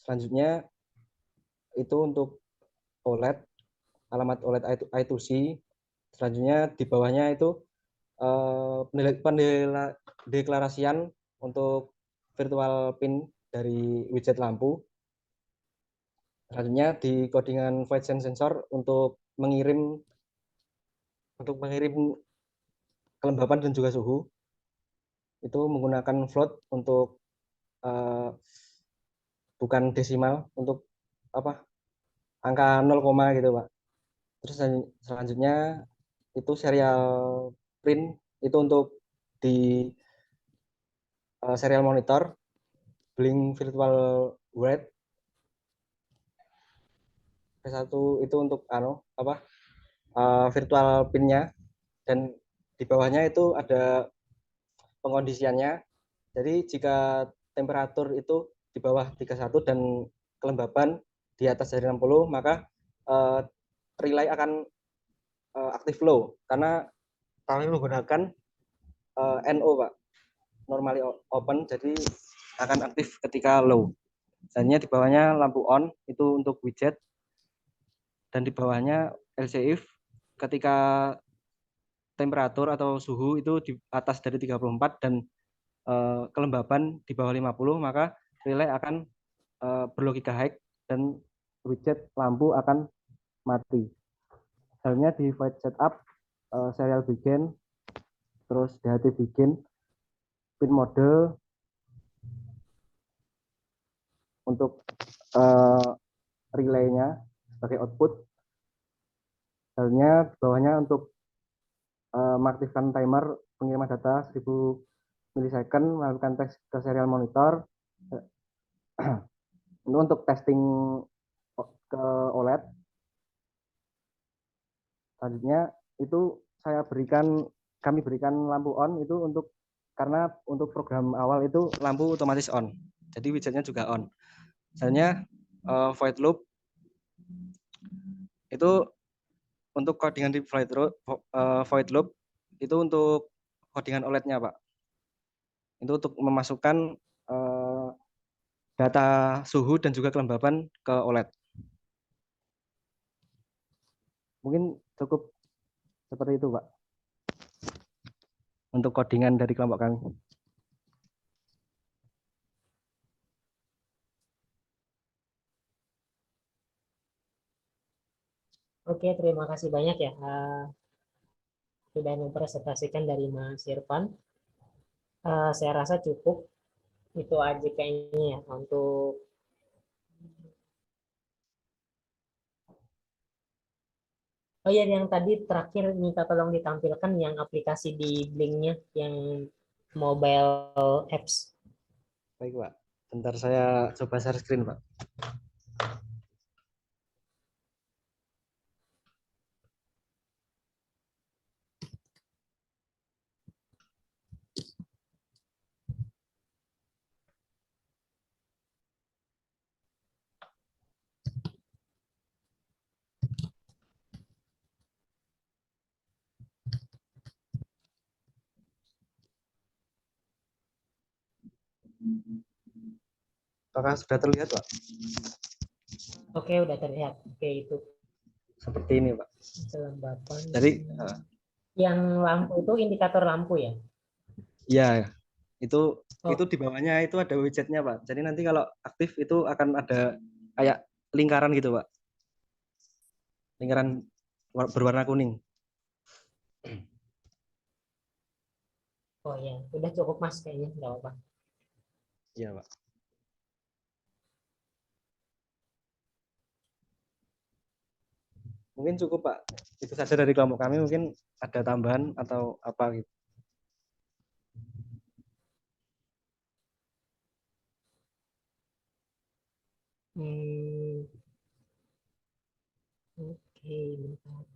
Selanjutnya itu untuk OLED, alamat OLED I2C. Selanjutnya di bawahnya itu pendeklarasian untuk virtual pin dari widget lampu. Selanjutnya di codingan void sensor untuk mengirim kelembapan dan juga suhu. Itu menggunakan float untuk bukan desimal, untuk angka 0, gitu Pak. Terus selanjutnya itu serial print itu untuk di serial monitor, blink virtual write. P1 itu untuk virtual pinnya, dan di bawahnya itu ada pengkondisiannya. Jadi jika temperatur itu di bawah 31 dan kelembaban di atas dari 60, maka relay akan aktif low, karena kami menggunakan NO Pak, normally open, jadi akan aktif ketika low. Selanjutnya di bawahnya lampu on itu untuk widget, dan di bawahnya LC if ketika temperatur atau suhu itu di atas dari 34 dan kelembaban di bawah 50, maka relay akan berlogika high dan widget lampu akan mati. Selanjutnya di void setup, serial begin, terus DHT begin, pin mode untuk relaynya sebagai output. Selanjutnya di bawahnya untuk mengaktifkan timer pengiriman data 1000 milisecond, melakukan teks ke serial monitor. Ini untuk testing ke OLED. Selanjutnya itu kami berikan lampu on itu karena untuk program awal itu lampu otomatis on, jadi widgetnya juga on. Selanjutnya void loop itu untuk codingan di void loop itu untuk codingan OLED-nya Pak. Itu untuk memasukkan data suhu dan juga kelembaban ke OLED. Mungkin cukup seperti itu Pak untuk codingan dari kelompok kami. Oke, terima kasih banyak ya sudah mempresentasikan dari Mas Irfan. Saya rasa cukup itu aja kayaknya ya untuk oh ya, yang tadi terakhir minta tolong ditampilkan yang aplikasi di Blink-nya, yang mobile apps. Baik Pak, bentar saya coba share screen Pak. Apakah sudah terlihat Pak? Oke, udah terlihat. Oke, itu Seperti ini Pak. kelembapan. Jadi yang lampu itu indikator lampu ya? ya, itu di bawahnya itu ada widgetnya Pak. Jadi nanti kalau aktif itu akan ada kayak lingkaran gitu Pak. Lingkaran berwarna kuning. Oh ya, udah cukup Mas kayaknya, nggak apa-apa. Iya Pak. Mungkin cukup Pak. Itu saja dari kelompok kami, mungkin ada tambahan atau apa gitu. Oke, bentar.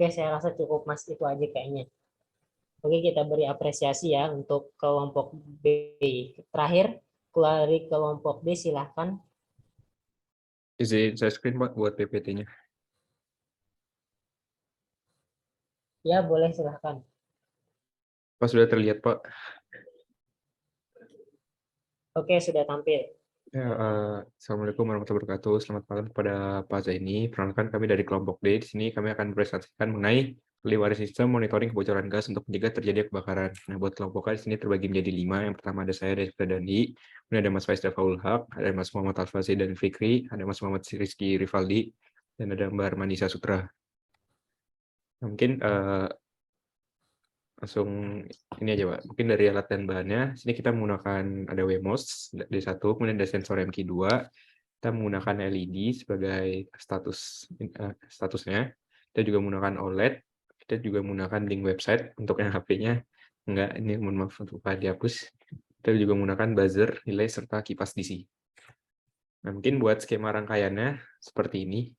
Oke, saya rasa cukup Mas, itu aja kayaknya. Oke, kita beri apresiasi ya untuk kelompok B. Terakhir, dari kelompok D silahkan. Izin saya screen Pak buat PPT-nya. Ya, boleh silahkan. Pak sudah terlihat Pak. Oke, sudah tampil. Ya, Assalamualaikum warahmatullahi wabarakatuh. Selamat malam kepada Pak Zaini. Perkenalkan kami dari kelompok D. Di sini kami akan presentasikan mengenai pelihara sistem monitoring kebocoran gas untuk mencegah terjadi kebakaran. Nah, buat kelompok A di sini terbagi menjadi 5. Yang pertama ada saya, Rizky Dandi. Kemudian ada Mas Faiz Dafaul Haq, ada Mas Muhammad Alfazi dan Fikri, ada Mas Muhammad Rizky Rivaldi, dan ada Mbak Armanisa Sutra. Nah, mungkin langsung ini aja Pak. Mungkin dari alat dan bahannya, sini kita menggunakan ada WMOS D1, kemudian ada sensor MQ2, kita menggunakan LED sebagai statusnya, kita juga menggunakan OLED, kita juga menggunakan link website untuk yang HP-nya, enggak, ini mohon maaf untuk Pak dihapus, kita juga menggunakan buzzer, relay, serta kipas DC. Nah, mungkin buat skema rangkaiannya seperti ini.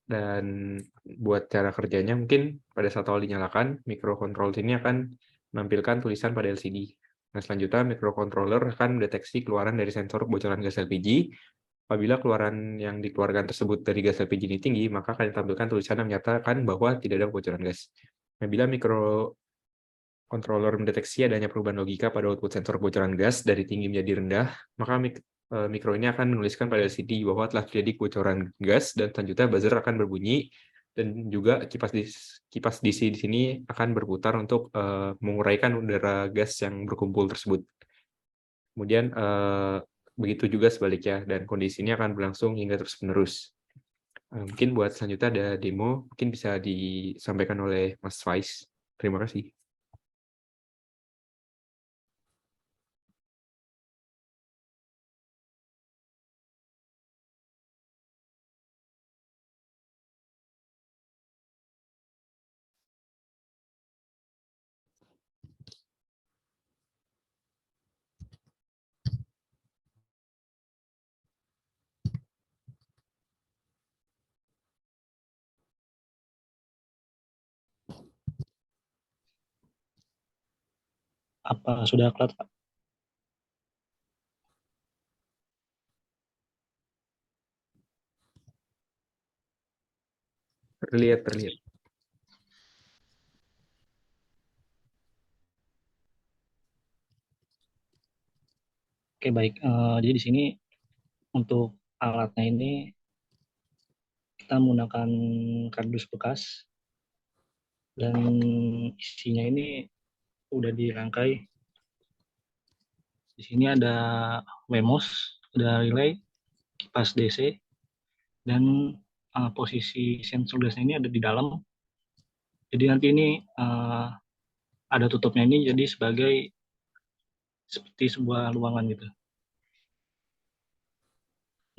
Dan buat cara kerjanya mungkin pada saat awal dinyalakan, microcontroller ini akan menampilkan tulisan pada LCD. Nah, selanjutnya microcontroller akan mendeteksi keluaran dari sensor kebocoran gas LPG. Apabila keluaran yang dikeluarkan tersebut dari gas LPG ini tinggi, maka akan ditampilkan tulisan yang menyatakan bahwa tidak ada kebocoran gas. Nah, bila microcontroller mendeteksi adanya perubahan logika pada output sensor kebocoran gas dari tinggi menjadi rendah, maka mikro ini akan menuliskan pada LCD bahwa telah terjadi kebocoran gas, dan selanjutnya buzzer akan berbunyi, dan juga kipas DC di sini akan berputar untuk menguraikan udara gas yang berkumpul tersebut. Kemudian begitu juga sebaliknya, dan kondisi ini akan berlangsung hingga terus-menerus. Mungkin buat selanjutnya ada demo, mungkin bisa disampaikan oleh Mas Faiz. Terima kasih. Apa sudah kelihatan, Pak? Terlihat. Oke, baik. Jadi di sini untuk alatnya ini kita menggunakan kardus bekas, dan isinya ini udah dirangkai. Di sini ada WMOS, ada relay, kipas DC, dan posisi sensor gasnya ini ada di dalam. Jadi nanti ini ada tutupnya ini, jadi sebagai seperti sebuah ruangan gitu.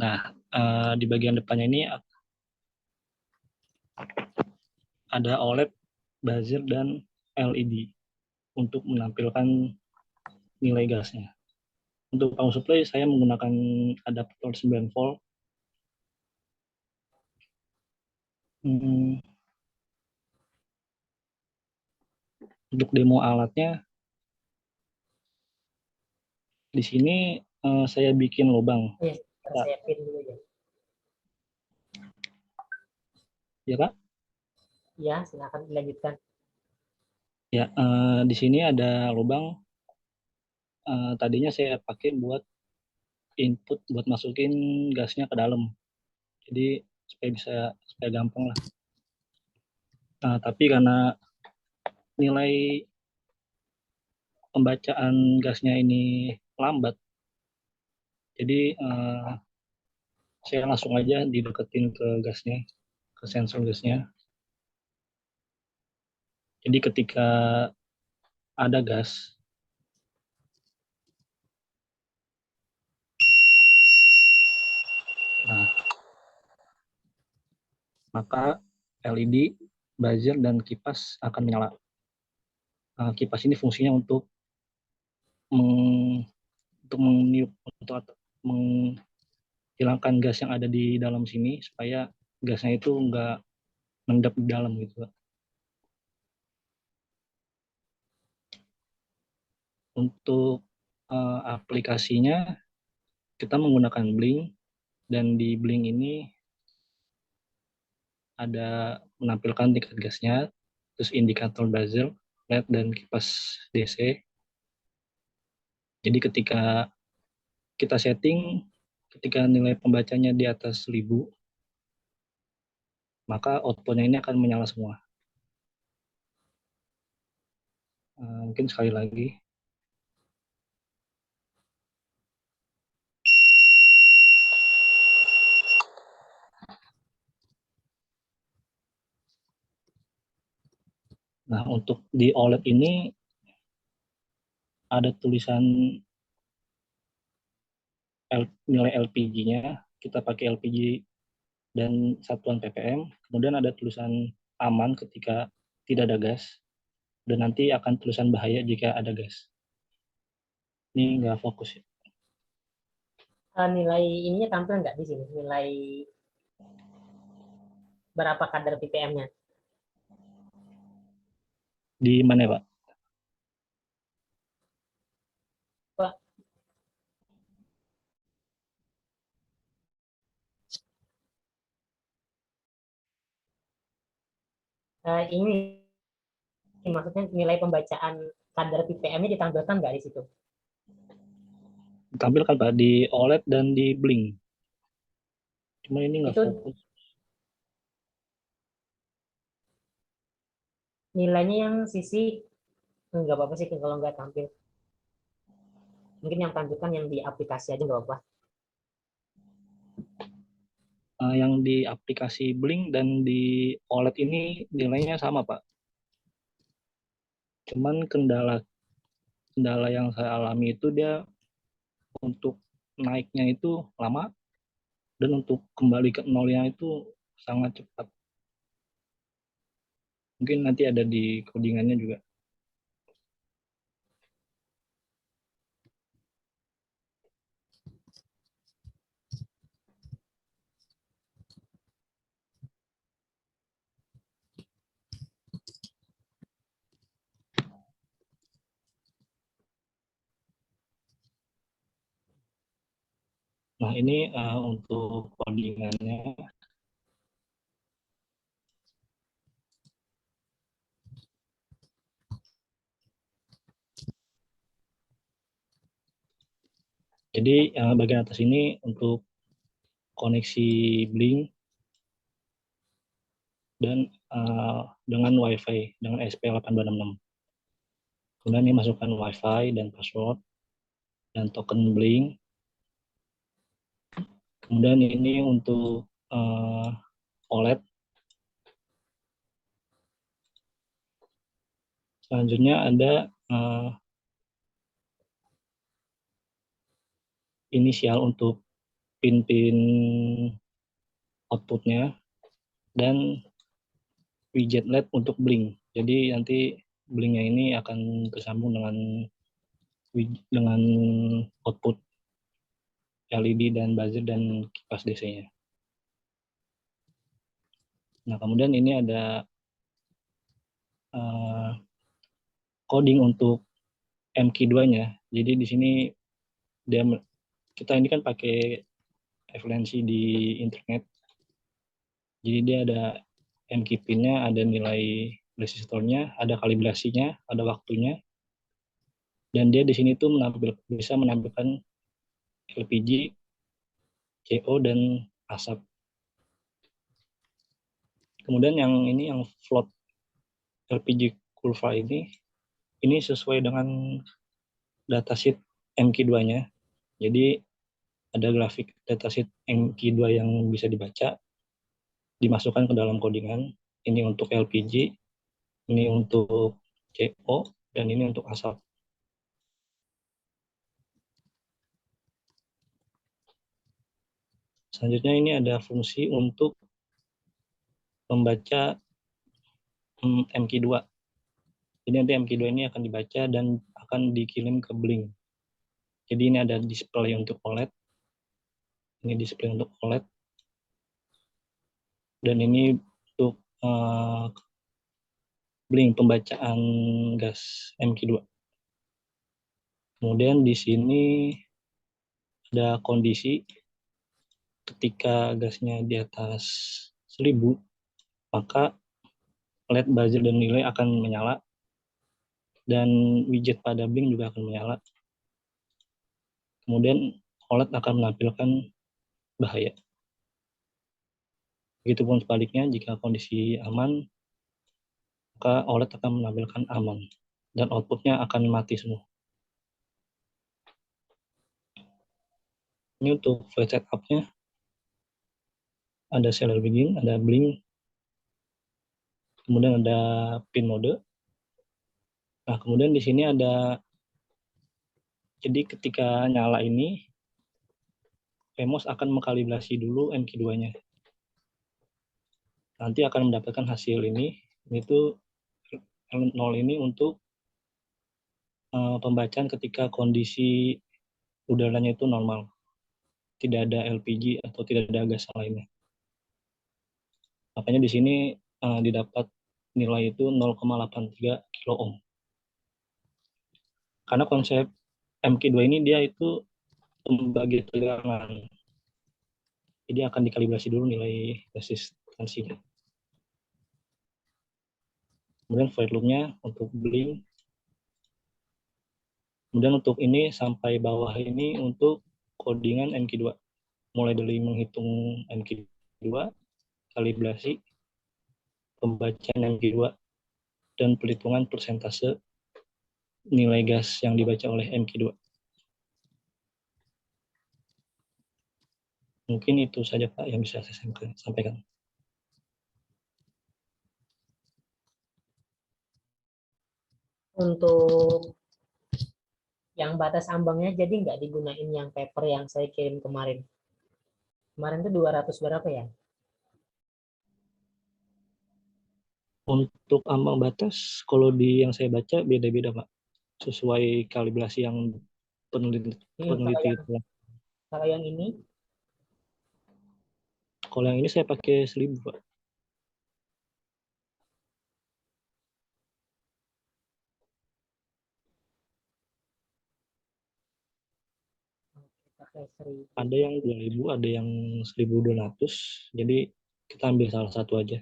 Nah, di bagian depannya ini ada OLED, buzzer, dan LED untuk menampilkan nilai gasnya. Untuk power supply saya menggunakan adaptor 9 volt. Untuk demo alatnya, di sini saya bikin lubang. Ya, saya pin dulu ya. Ya, Pak? Ya, silakan dilanjutkan. Ya, di sini ada lubang. Tadinya saya pakai buat input, buat masukin gasnya ke dalam. Jadi supaya gampang lah. Tapi karena nilai pembacaan gasnya ini lambat, jadi saya langsung aja dideketin ke gasnya, ke sensor gasnya. Jadi ketika ada gas, maka LED, buzzer, dan kipas akan menyala. Kipas ini fungsinya untuk menghilangkan gas yang ada di dalam sini, supaya gasnya itu nggak mengendap di dalam gitu, Pak. Untuk aplikasinya kita menggunakan Blink, dan di Blink ini ada menampilkan tingkat gasnya, terus indikator buzzer, LED, dan kipas DC. Jadi ketika kita setting, ketika nilai pembacanya di atas 1000, maka outputnya ini akan menyala semua. Mungkin sekali lagi. Nah, untuk di OLED ini ada tulisan nilai LPG-nya, kita pakai LPG dan satuan ppm, kemudian ada tulisan aman ketika tidak ada gas, dan nanti akan tulisan bahaya jika ada gas. Ini nggak fokus ya. Nilai ininya tampil nggak di sini? Nilai berapa kadar ppm-nya? Di mana, Pak? Pak, ini maksudnya nilai pembacaan kadar ppm-nya ditampilkan nggak di situ? Ditampilkan, Pak, di OLED dan di Blink. Cuma ini nggak Itu fokus. nilainya yang sisi nggak apa-apa sih kalau nggak tampil. Mungkin yang tampilkan yang di aplikasi aja nggak apa-apa. Yang di aplikasi Blink dan di OLED ini nilainya sama, Pak. Cuman kendala yang saya alami itu dia untuk naiknya itu lama, dan untuk kembali ke nolnya itu sangat cepat. Mungkin nanti ada di codingannya juga. Nah, ini untuk codingannya. Jadi bagian atas ini untuk koneksi Blink dan dengan WiFi dengan ESP8266. Kemudian ini masukkan WiFi dan password dan token Blink. Kemudian ini untuk OLED. Selanjutnya ada inisial untuk pin-pin outputnya, dan widget LED untuk Blink. Jadi nanti Blinknya ini akan tersambung dengan output LED dan buzzer dan kipas DC-nya. Nah, kemudian ini ada coding untuk MQ2-nya. Jadi di sini kita ini kan pakai referensi di internet. Jadi dia ada MQ pin-nya, ada nilai resistornya, ada kalibrasinya, ada waktunya. Dan dia di sini tuh bisa menampilkan LPG, CO, dan asap. Kemudian yang float LPG kurva ini sesuai dengan datasheet MQ2-nya. Jadi ada grafik datasheet MQ2 yang bisa dibaca, dimasukkan ke dalam codingan. Ini untuk LPG, ini untuk CO, dan ini untuk asap. Selanjutnya ini ada fungsi untuk membaca MQ2. Jadi nanti MQ2 ini akan dibaca dan akan dikirim ke Blink. Jadi ini ada display untuk OLED. Ini display untuk OLED. Dan ini untuk blink pembacaan gas MQ2. Kemudian di sini ada kondisi ketika gasnya di atas 1000, maka LED buzzer dan relay akan menyala, dan widget pada blink juga akan menyala. Kemudian OLED akan menampilkan bahaya. Begitupun sebaliknya, jika kondisi aman, maka OLED akan menampilkan aman, dan outputnya akan mati semua. Ini untuk flash setup-nya, ada serial begin, ada blink, kemudian ada pin mode. Nah, kemudian di sini ada, jadi ketika nyala ini, PMOS akan mengkalibrasi dulu MQ2-nya. Nanti akan mendapatkan hasil ini, itu 0 ini untuk pembacaan ketika kondisi udaranya itu normal. Tidak ada LPG atau tidak ada gas lainnya. Makanya di sini didapat nilai itu 0,83 kilo ohm. Karena konsep MQ2 ini dia itu pembagi tegangan. Jadi akan dikalibrasi dulu nilai resistansinya. Kemudian void loop-nya untuk blink. Kemudian untuk ini sampai bawah ini untuk codingan MQ2. Mulai dari menghitung MQ2, kalibrasi, pembacaan MQ2, dan perhitungan persentase nilai gas yang dibaca oleh MQ2. Mungkin itu saja Pak yang bisa saya sampaikan. Untuk yang batas ambangnya jadi nggak digunain yang paper yang saya kirim kemarin. Kemarin tuh 200 berapa ya? Untuk ambang batas, kalau di yang saya baca beda-beda Pak. Sesuai kalibrasi yang peneliti itu. Kalau yang ini? Kalau yang ini saya pakai 1000 Pak. Ada yang 2000, ada yang 1200. Jadi kita ambil salah satu aja.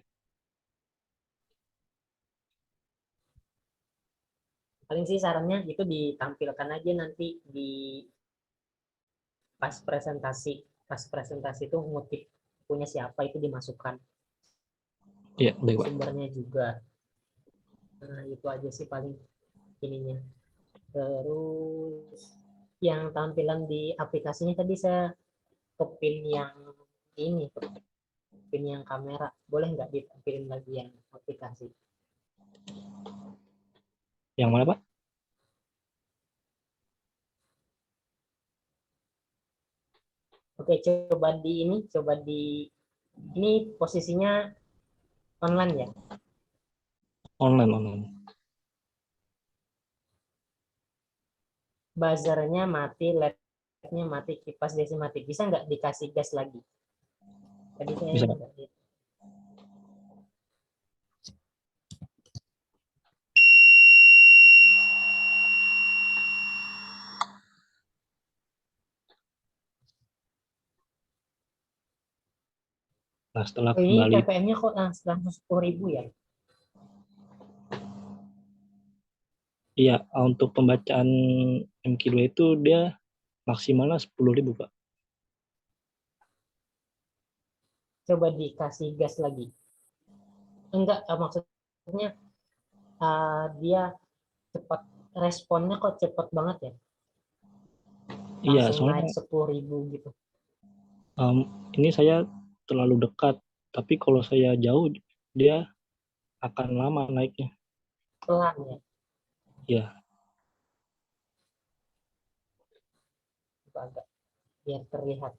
Paling sih sarannya itu ditampilkan aja nanti di pas presentasi. Pas presentasi itu ngutip punya siapa itu dimasukkan. Iya, baik Pak. Sumbernya juga. Nah, itu aja sih paling ininya. Terus yang tampilan di aplikasinya tadi saya kepin yang ini, kepin yang kamera. Boleh nggak ditampilin lagi yang aplikasi? Yang mana Pak? Oke, coba ini posisinya online ya? Online. Buzzernya mati, LED-nya mati, kipas DC mati. Bisa nggak dikasih gas lagi? Tadi saya bisa. Nah, setelah ini kembali, ppm-nya kok langsung 10.000 ya? iya, untuk pembacaan MQ2 itu dia maksimalnya 10.000 Pak. Coba dikasih gas lagi. Enggak, maksudnya dia cepat, responnya kok cepat banget ya? Iya, Langsung soalnya naik 10.000 gitu. ini saya terlalu dekat, tapi kalau saya jauh dia akan lama naiknya. Pelan ya? Iya. Agak biar terlihat.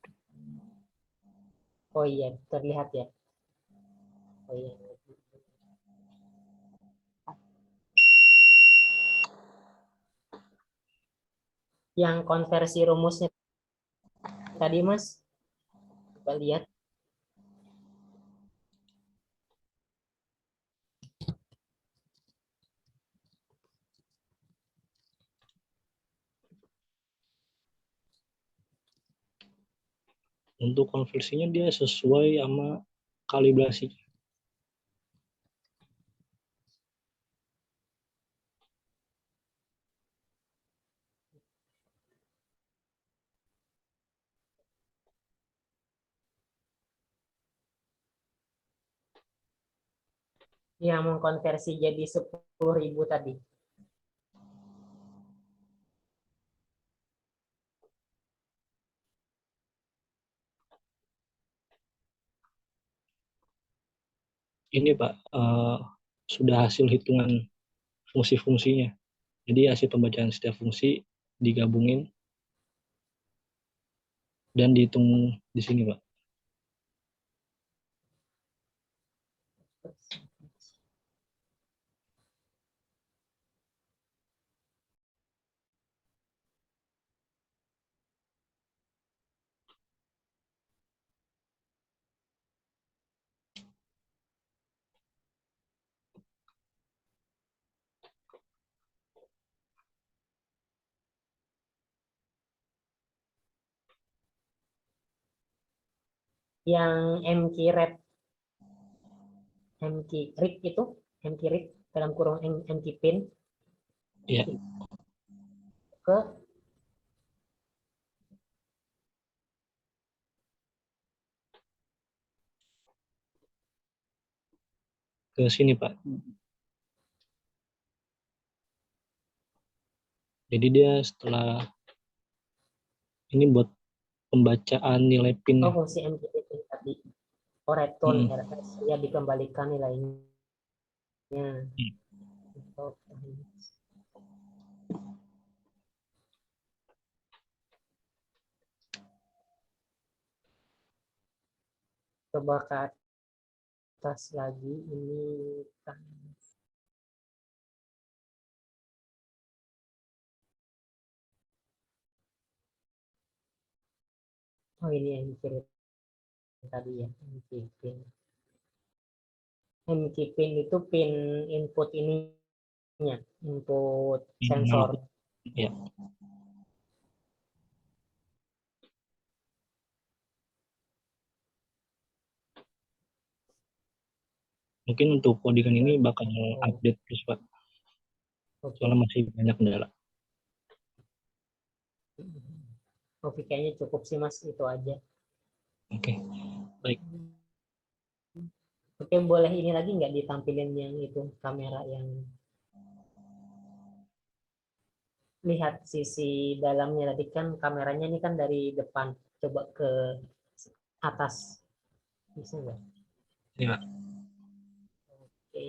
Oh iya, terlihat ya. Oh iya. Yang konversi rumusnya tadi Mas, coba lihat. Untuk konversinya dia sesuai sama kalibrasi. Yang mengkonversi jadi 10.000 tadi. Ini Pak, sudah hasil hitungan fungsi-fungsinya. Jadi hasil pembacaan setiap fungsi digabungin dan dihitung di sini Pak. Yang MKRET, MKRIT itu, MKRIT dalam kurung MKPIN, Iya. ke sini Pak. Jadi dia setelah ini buat pembacaan nilai PIN. Oh, fungsi MKPIN tadi. Oh, return RS, ya dikembalikan nilainya. Coba ke atas lagi, ini kan. Oh, ini yang kirim tadi ya, MKPIN. MKPIN itu pin input ininya, input sensor. Ya. Mungkin untuk codingan ini bakal update terus Pak. Soalnya masih banyak kendala. Oke, kayaknya cukup sih Mas, itu aja. Oke, baik. Oke, boleh ini lagi nggak ditampilin yang itu, kamera yang lihat sisi dalamnya tadi kan kameranya ini kan dari depan, coba ke atas, bisa nggak? Ya. Oke.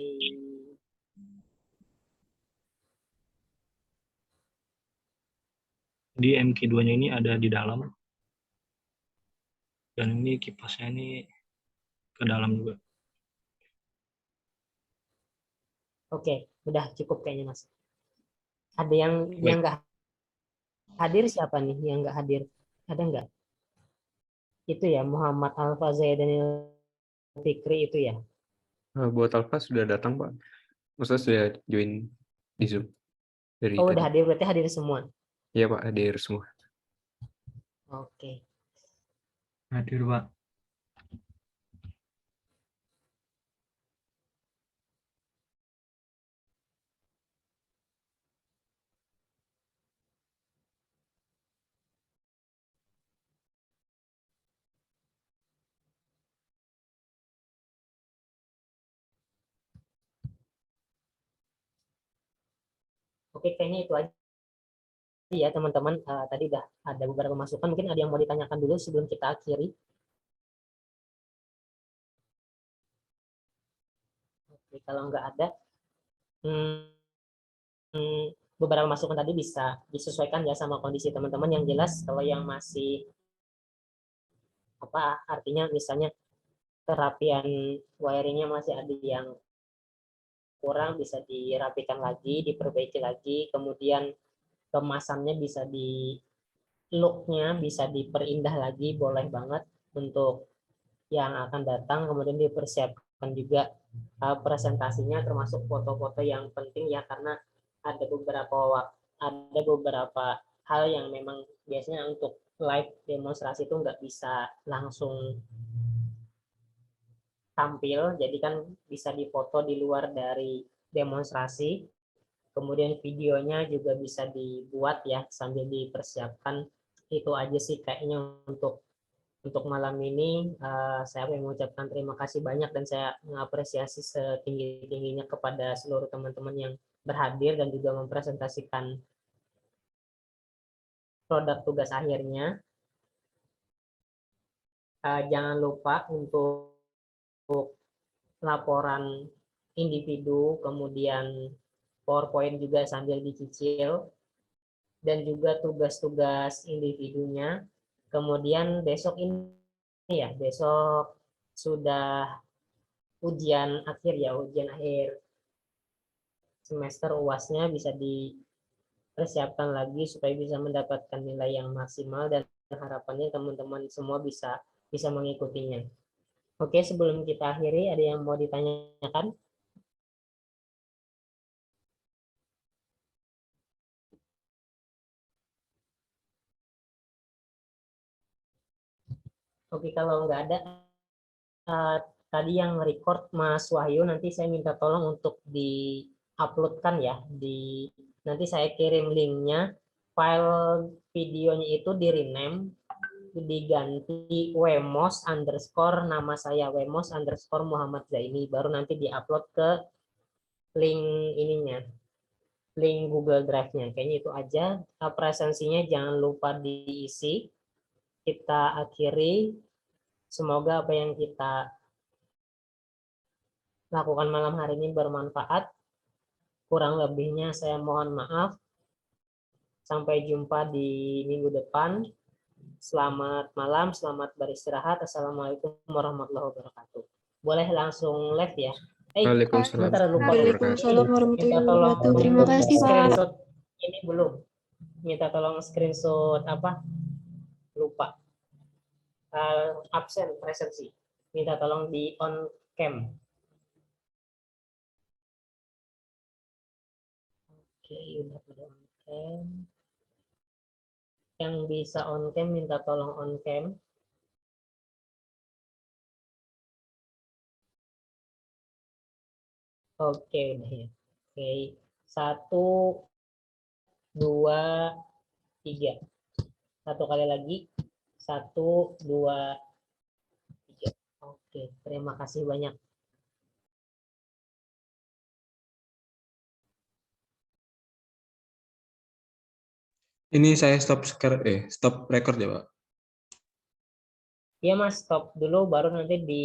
Di MK2-nya ini ada di dalam. Dan ini kipasnya ini ke dalam juga. Oke, udah cukup kayaknya Mas. Ada yang nggak hadir, siapa nih yang nggak hadir? Ada nggak? Itu ya, Muhammad Alfa Daniel Fikri itu ya? Buat Alfa sudah datang Pak. Maksudnya sudah join di Zoom. Dari Oh, tadi. udah hadir, berarti hadir semua? Iya Pak, hadir semua. Oke. Hadir Pak. Oke, kayaknya itu aja ya teman-teman. Tadi udah ada beberapa masukan. Mungkin ada yang mau ditanyakan dulu sebelum kita akhiri. Oke, kalau nggak ada, beberapa masukan tadi bisa disesuaikan ya sama kondisi teman-teman. Yang jelas kalau yang masih apa artinya misalnya kerapian wiringnya masih ada yang kurang, bisa dirapikan lagi, diperbaiki lagi, kemudian kemasannya bisa di looknya bisa diperindah lagi, boleh banget untuk yang akan datang, kemudian dipersiapkan juga presentasinya termasuk foto-foto yang penting ya, karena ada beberapa hal yang memang biasanya untuk live demonstrasi itu nggak bisa langsung tampil, jadi kan bisa difoto di luar dari demonstrasi, kemudian videonya juga bisa dibuat ya sambil dipersiapkan. Itu aja sih kayaknya untuk malam ini. Saya mengucapkan terima kasih banyak dan saya mengapresiasi setinggi-tingginya kepada seluruh teman-teman yang berhadir dan juga mempresentasikan produk tugas akhirnya. Jangan lupa untuk laporan individu, kemudian PowerPoint juga sambil dicicil, dan juga tugas-tugas individunya. Kemudian besok ini ya, besok sudah ujian akhir ya, ujian akhir semester UAS-nya bisa dipersiapkan lagi supaya bisa mendapatkan nilai yang maksimal, dan harapannya teman-teman semua bisa mengikutinya. Oke, sebelum kita akhiri, ada yang mau ditanyakan? Oke, kalau nggak ada, tadi yang record Mas Wahyu, nanti saya minta tolong untuk di-uploadkan ya. Nanti saya kirim linknya, file videonya itu di-rename, diganti wemos underscore nama saya, wemos underscore Muhammad Zaini, baru nanti di-upload ke link ininya, link Google Drive-nya. Kayaknya itu aja. Presensinya jangan lupa diisi. Kita akhiri. Semoga apa yang kita lakukan malam hari ini bermanfaat. Kurang lebihnya saya mohon maaf. Sampai jumpa di minggu depan. Selamat malam, selamat beristirahat. Assalamualaikum warahmatullahi wabarakatuh. Boleh langsung live ya? Waalaikumsalam Waalaikumsalam warahmatullahi Minta tolong wabarakatuh. Terima kasih, Pak. screenshot ini belum. Minta tolong screenshot apa? Lupa. Absen presensi. Minta tolong di on cam. Oke, udah pada on cam. Yang bisa on cam minta tolong on cam. Oke, udah ya. Oke, 1, 2, 3. Satu kali lagi. 1, 2, 3. Oke, terima kasih banyak. Ini saya stop record ya, Pak. Iya Mas, stop dulu baru nanti di